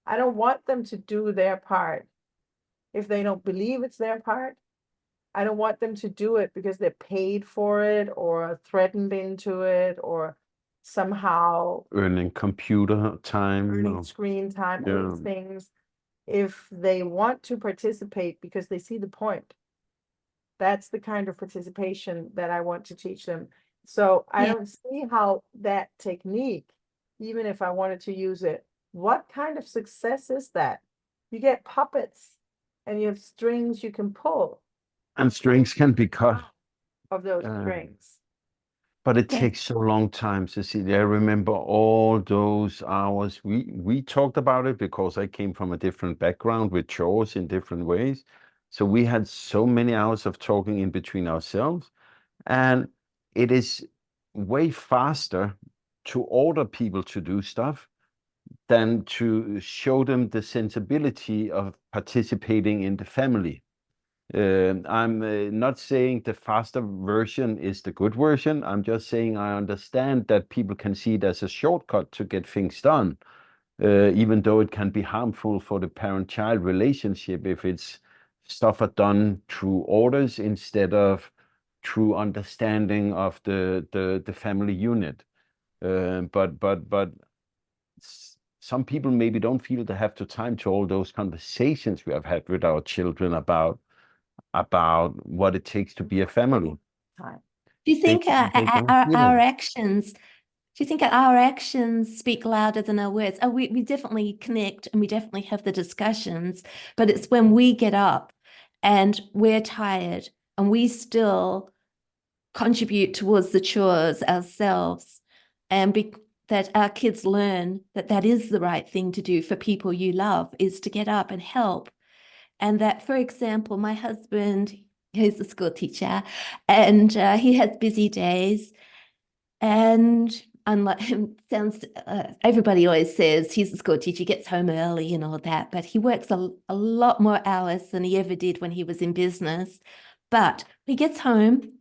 I don't want them to do their part if they don't believe it's their part. I don't want them to do it because they're paid for it or threatened into it or somehow
Earning computer time.
earning screen time, all these things. If they want to participate because they see the point, that's the kind of participation that I want to teach them. So I
Yeah.
don't see how that technique, even if I wanted to use it, what kind of success is that? You get puppets and you have strings you can pull
And strings can be cut.
of those strings.
But it
Yeah.
takes so long time, Cecilia. I remember all those hours. We talked about it because I came from a different background with chores in different ways. So we had so many hours of talking in between ourselves. And it is way faster to order people to do stuff than to show them the sensibility of participating in the family. I'm not saying the faster version is the good version. I'm just saying I understand that people can see it as a shortcut to get things done, even though it can be harmful for the parent-child relationship if it's stuff are done through orders instead of through understanding of the family unit. But some people maybe don't feel they have the time to all those conversations we have had with our children about what it takes to be a family.
Do you think our actions? Do you think our actions speak louder than our words? Oh, we definitely connect and we definitely have the discussions, but it's when we get up and we're tired and we still contribute towards the chores ourselves, and that our kids learn that that is the right thing to do for people you love, is to get up and help. And that, for example, my husband, he's a school teacher, and he has busy days. And unlike him, everybody always says he's a school teacher, gets home early and all that, but he works a lot more hours than he ever did when he was in business. But he gets home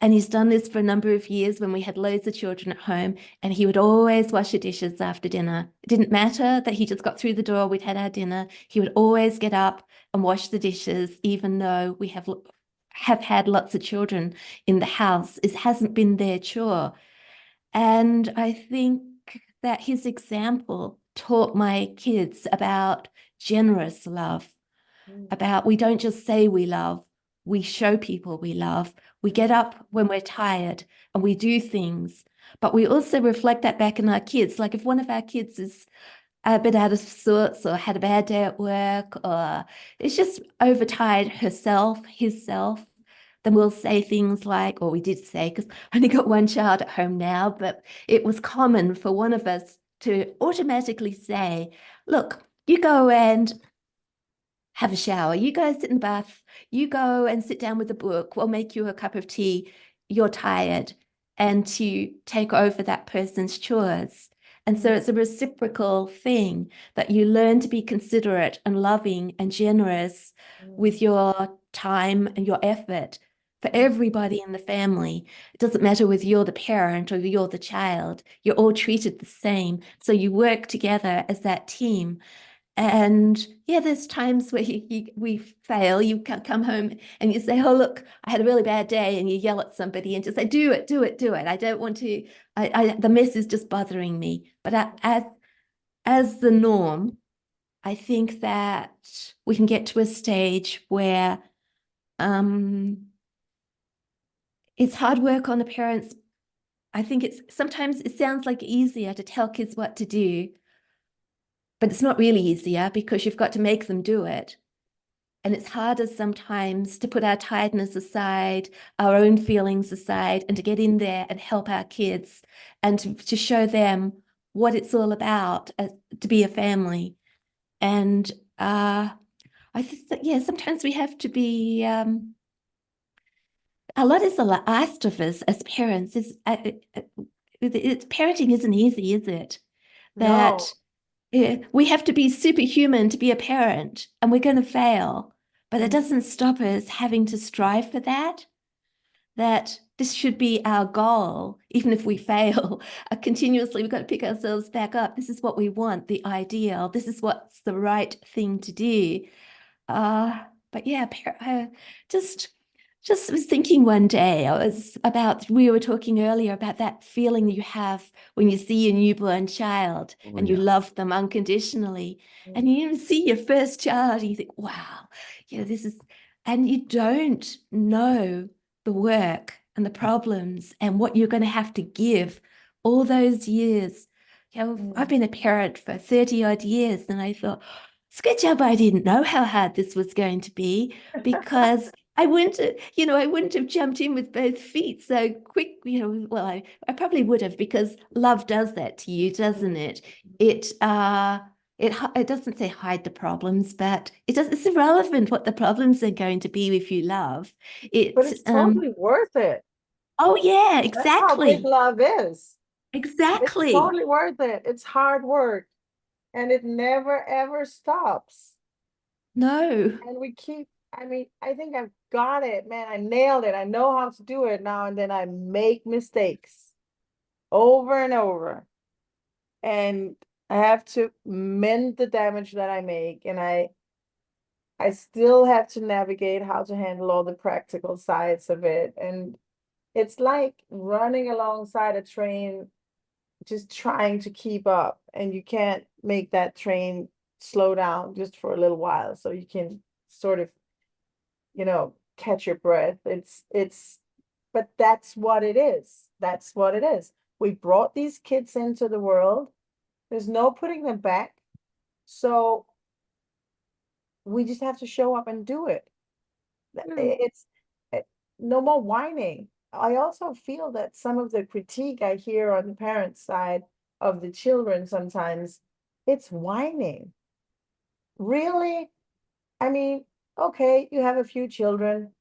and he's done this for a number of years when we had loads of children at home, and he would always wash the dishes after dinner. It didn't matter that he just got through the door, we'd had our dinner. He would always get up and wash the dishes, even though we have had lots of children in the house. It hasn't been their chore. And I think that his example taught my kids about generous love, about we don't just say we love, we show people we love. We get up when we're tired and we do things, but we also reflect that back in our kids. Like if one of our kids is a bit out of sorts or had a bad day at work or is just overtired herself, himself, then we'll say things like, or we did say, because I only got one child at home now, but it was common for one of us to automatically say, look, you go and have a shower, you go sit in the bath, you go and sit down with a book, we'll make you a cup of tea, you're tired, and to take over that person's chores. And so it's a reciprocal thing that you learn to be considerate and loving and generous with your time and your effort for everybody in the family. It doesn't matter whether you're the parent or you're the child, you're all treated the same. So you work together as that team. And yeah, there's times where we fail. You come home and you say, oh, look, I had a really bad day. And you yell at somebody and just say, do it, do it, do it. I don't want to, the mess is just bothering me. But as the norm, I think that we can get to a stage where it's hard work on the parents. I think sometimes it sounds like easier to tell kids what to do, but it's not really easier because you've got to make them do it. And it's harder sometimes to put our tiredness aside, our own feelings aside, and to get in there and help our kids and to show them what it's all about to be a family. And I think that, yeah, sometimes we have to be, a lot is asked of us as parents. Parenting isn't easy, is it?
No.
That we have to be superhuman to be a parent, and we're going to fail. But it doesn't stop us having to strive for that. That this should be our goal, even if we fail. Continuously, we've got to pick ourselves back up. This is what we want, the ideal. This is what's the right thing to do. But yeah, just was thinking one day, we were talking earlier about that feeling you have when you see a newborn child and you love them unconditionally. And you see your first child and you think, wow, this is, and you don't know the work and the problems and what you're going to have to give all those years. I've been a parent for 30 odd years, and I thought, it's a good job I didn't know how hard this was going to be, because I wouldn't have jumped in with both feet so quick, well, I probably would have, because love does that to you, doesn't it? It doesn't say hide the problems, but it's irrelevant what the problems are going to be if you love.
But it's totally worth it.
Oh yeah,
That's how big
exactly.
love is.
Exactly.
It's totally worth it. It's hard work, and it never ever stops.
No.
And I think I've got it, man. I nailed it. I know how to do it now, and then I make mistakes over and over. And I have to mend the damage that I make, and I still have to navigate how to handle all the practical sides of it. And it's like running alongside a train, just trying to keep up, and you can't make that train slow down just for a little while so you can sort of, catch your breath. But that's what it is. That's what it is. We brought these kids into the world. There's no putting them back. So we just have to show up and do it. It's no more whining. I also feel that some of the critique I hear on the parent side of the children sometimes, it's whining. Really? I mean, okay, you have a few children.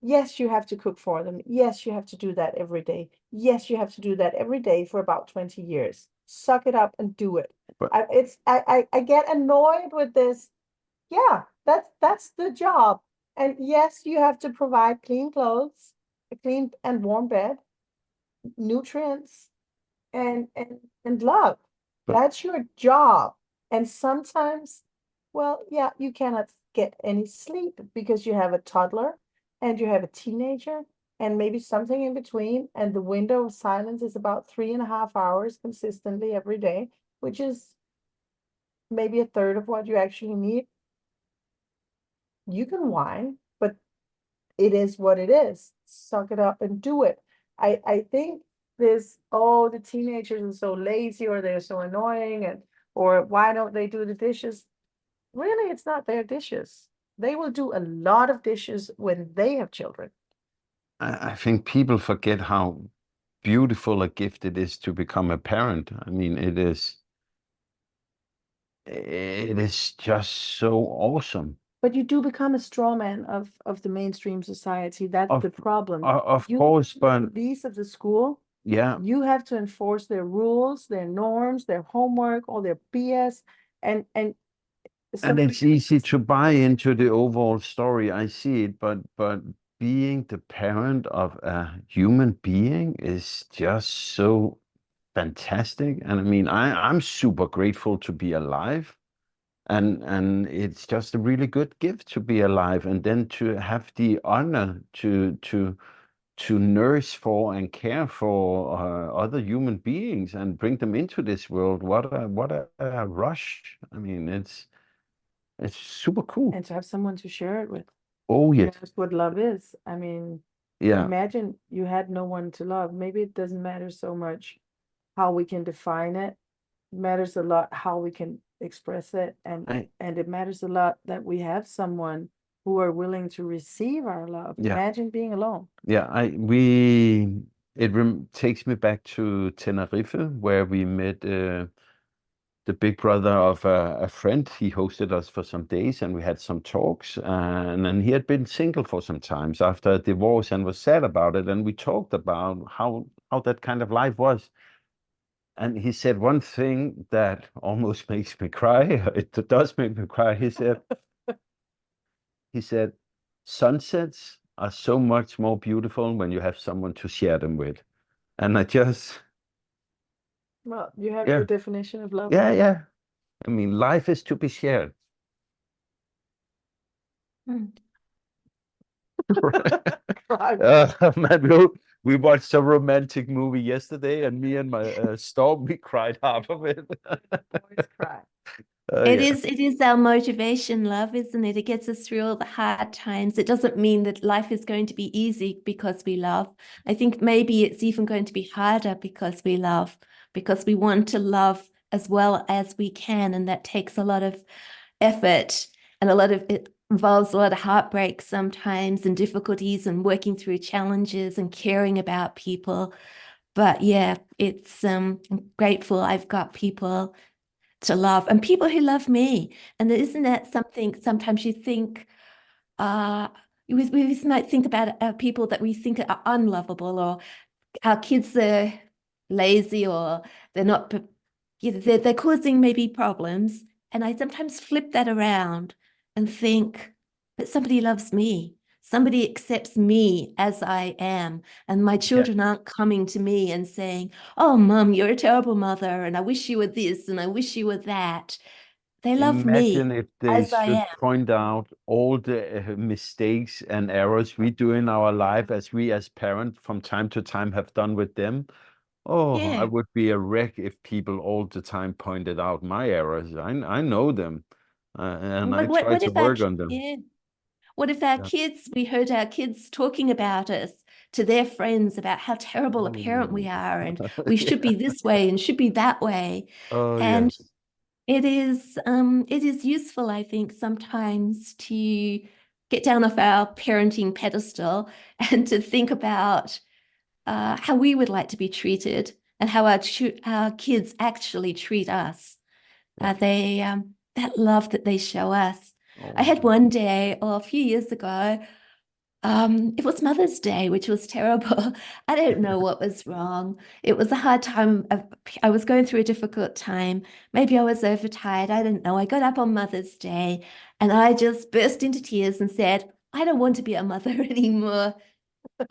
Yes, you have to cook for them. Yes, you have to do that every day. Yes, you have to do that every day for about 20 years. Suck it up and do it.
But
I get annoyed with this. Yeah, that's the job. And yes, you have to provide clean clothes. a clean and warm bed, nutrients, and love.
But
That's your job. And sometimes, well, yeah, you cannot get any sleep because you have a toddler and you have a teenager and maybe something in between. And the window of silence is about 3.5 hours consistently every day, which is maybe a third of what you actually need. You can whine, but it is what it is. Suck it up and do it. I think this, oh, the teenagers are so lazy or they're so annoying and or why don't they do the dishes? Really, it's not their dishes. They will do a lot of dishes when they have children.
I think people forget how beautiful a gift it is to become a parent. I mean, it is just so awesome.
But you do become a straw man of the mainstream society. That's the
Of
problem.
of
You
course,
the
but
police of the school,
yeah,
you have to enforce their rules, their norms, their homework, all their BS, and
and
somebody
it's easy to buy into the overall story. I see it, but being the parent of a human being is just so fantastic. And I mean, I'm super grateful to be alive. And it's just a really good gift to be alive, and then to have the honor to nurse for and care for other human beings and bring them into this world. What a rush. I mean, it's super cool.
and to have someone to share it with.
Oh yes.
That's what love is. I mean,
Yeah.
imagine you had no one to love. Maybe it doesn't matter so much how we can define it. It matters a lot how we can express it,
I
and it matters a lot that we have someone who are willing to receive our love.
yeah.
Imagine being alone.
Yeah, it takes me back to Tenerife, where we met the big brother of a friend. He hosted us for some days and we had some talks. And then he had been single for some times after a divorce and was sad about it. And we talked about how that kind of life was. And he said one thing that almost makes me cry. It does make me cry. He said, sunsets are so much more beautiful when you have someone to share them with. And I just,
Well, you have your
yeah,
definition of love
yeah,
then.
yeah. I mean, life is to be shared.
Mm.
Cry.
Man, we watched a romantic movie yesterday, and me and my Storm, we cried half of it.
Always cry.
It
Yeah,
is, it is our motivation, love, isn't it? It gets us through all the hard times. It doesn't mean that life is going to be easy because we love. I think maybe it's even going to be harder because we love, because we want to love as well as we can. And that takes a lot of effort and it involves a lot of heartbreak sometimes and difficulties and working through challenges and caring about people. But yeah, I'm grateful I've got people to love and people who love me. And isn't that something sometimes you think, uh, we might think about people that we think are unlovable, or our kids are lazy, or they're not, they're causing maybe problems. And I sometimes flip that around and think, but somebody loves me. Somebody accepts me as I am. And my
yeah.
children aren't coming to me and saying, oh, mum, you're a terrible mother. And I wish you were this and I wish you were that. They love me
Imagine if they
as I
should
am.
point out all the mistakes and errors we do in our life, as we as parents from time to time have done with them. Oh, I
Yeah.
would be a wreck if people all the time pointed out my errors. I know them, and I
What,
try
what
to
if our,
work on them.
yeah. What if our
Yeah.
kids, we heard our kids talking about us to their friends about how terrible a parent we
Oh,
are and we should
yeah.
be this way and should be that way.
Oh,
And
yes.
it is useful, I think, sometimes to get down off our parenting pedestal and to think about how we would like to be treated and how our kids actually treat us.
Yeah.
They that love that they show us. I
Oh,
had one day, or a few years ago, it was Mother's Day, which was terrible. I don't know what was wrong. It was a hard time. I was going through a difficult time. Maybe I was overtired. I don't know. I got up on Mother's Day and I just burst into tears and said, I don't want to be a mother anymore.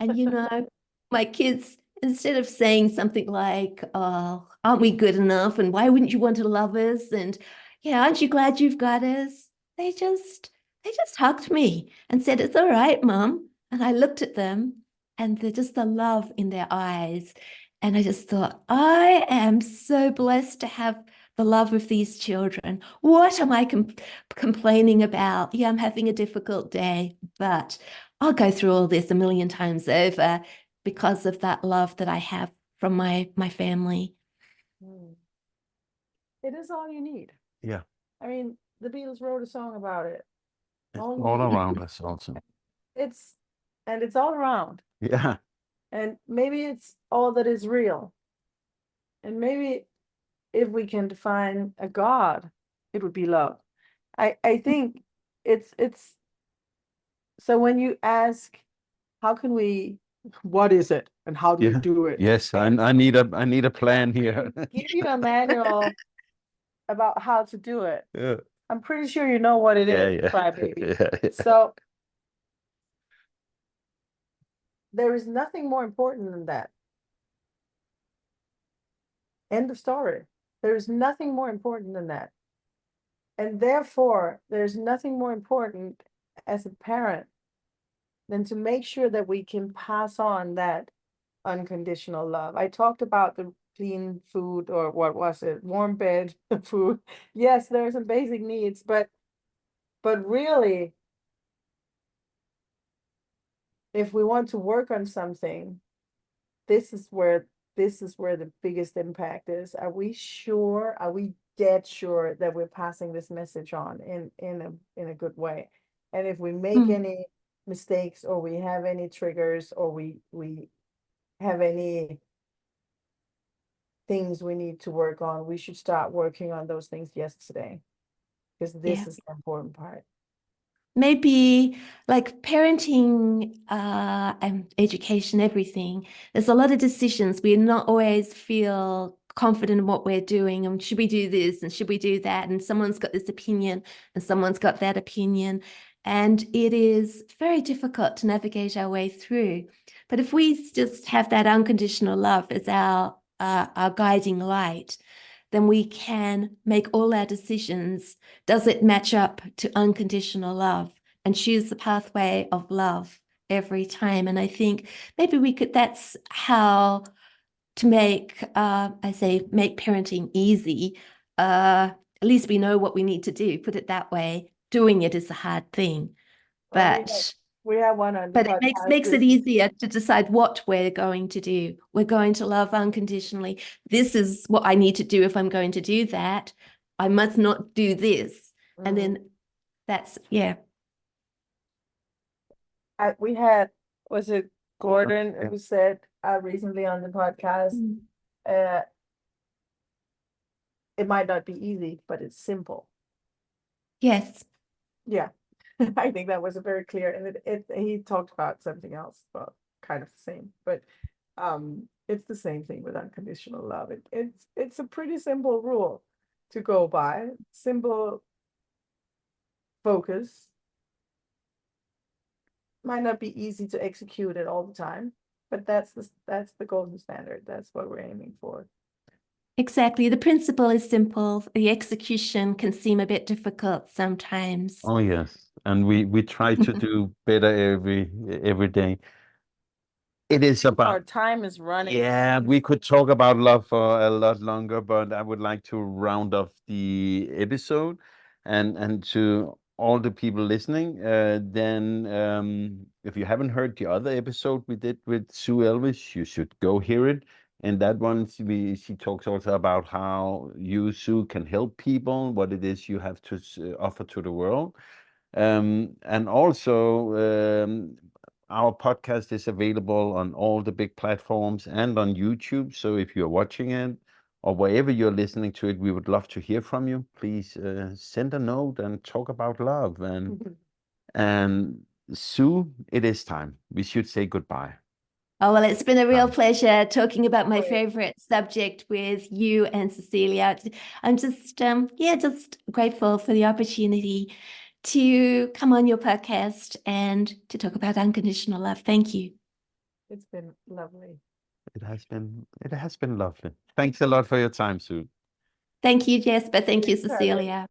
And my kids, instead of saying something like, "Oh, aren't we good enough? And why wouldn't you want to love us? And yeah, aren't you glad you've got us?" They just hugged me and said, "It's all right, Mum." And I looked at them and just the love in their eyes. And I just thought, I am so blessed to have the love of these children. What am I complaining about? Yeah, I'm having a difficult day, but I'll go through all this a million times over because of that love that I have from my family.
Mm. It is all you need.
Yeah.
I mean, the Beatles wrote a song about it.
It's
All you
all
need.
around us also.
It's and it's all around.
Yeah.
And maybe it's all that is real. And maybe if we can define a God, it would be love. I think it's so when you ask, how can we, what is it and how do we
Yeah.
do it?
Yes,
And
I need a plan here.
give you a manual about how to do it.
Yeah.
I'm pretty sure you know what it
Yeah,
is,
yeah.
crybaby.
Yeah, yeah.
So there is nothing more important than that. End of story. There is nothing more important than that. And therefore, there's nothing more important as a parent than to make sure that we can pass on that unconditional love. I talked about the clean food, or what was it? Warm bed, food. Yes, there are some basic needs, but really, if we want to work on something, this is where the biggest impact is. Are we sure? Are we dead sure that we're passing this message on in a good way? And if we make
Mm,
any mistakes, or we have any triggers, or we have any things we need to work on, we should start working on those things yesterday, because
yeah.
this is the important part.
Maybe like parenting and education, everything. There's a lot of decisions. We not always feel confident in what we're doing. And should we do this? And should we do that? And someone's got this opinion and someone's got that opinion. And it is very difficult to navigate our way through. But if we just have that unconditional love as our guiding light, then we can make all our decisions. Does it match up to unconditional love? And choose the pathway of love every time. And I think maybe that's how to make, make parenting easy. At least we know what we need to do, put it that way. Doing it is a hard thing,
Well,
but
we have one on the
it
podcast
makes it easier to decide what we're going to do. We're going to love unconditionally. This is what I need to do if I'm going to do that. I must not do this. And then that's, yeah.
We had, was it Gordon who said recently on the podcast, uh, it might not be easy, but it's simple.
Yes.
Yeah, I think that was a very clear, and he talked about something else, well, kind of the same, but it's the same thing with unconditional love. It's a pretty simple rule to go by, simple focus. Might not be easy to execute it all the time, but that's the golden standard. That's what we're aiming for.
Exactly. The principle is simple. The execution can seem a bit difficult sometimes.
Oh yes, and we try to do better every day. It is
Our
about,
time is running.
yeah, we could talk about love for a lot longer, but I would like to round off the episode, and to all the people listening, then if you haven't heard the other episode we did with Sue Elvis, you should go hear it. And that one, she talks also about how you, Sue, can help people, what it is you have to offer to the world. And also, our podcast is available on all the big platforms and on YouTube. So if you're watching it or wherever you're listening to it, we would love to hear from you. Please send a note and talk about love. And Sue, it is time. We should say goodbye.
Oh, well, it's been a real
Bye.
pleasure talking about my
Great.
favorite subject with you and Cecilia. I'm just, just grateful for the opportunity to come on your podcast and to talk about unconditional love. Thank you.
It's been lovely.
It has been lovely. Thanks a lot for your time, Sue.
Thank you, Jesper. Thank you,
Thanks, Carter.
Cecilia.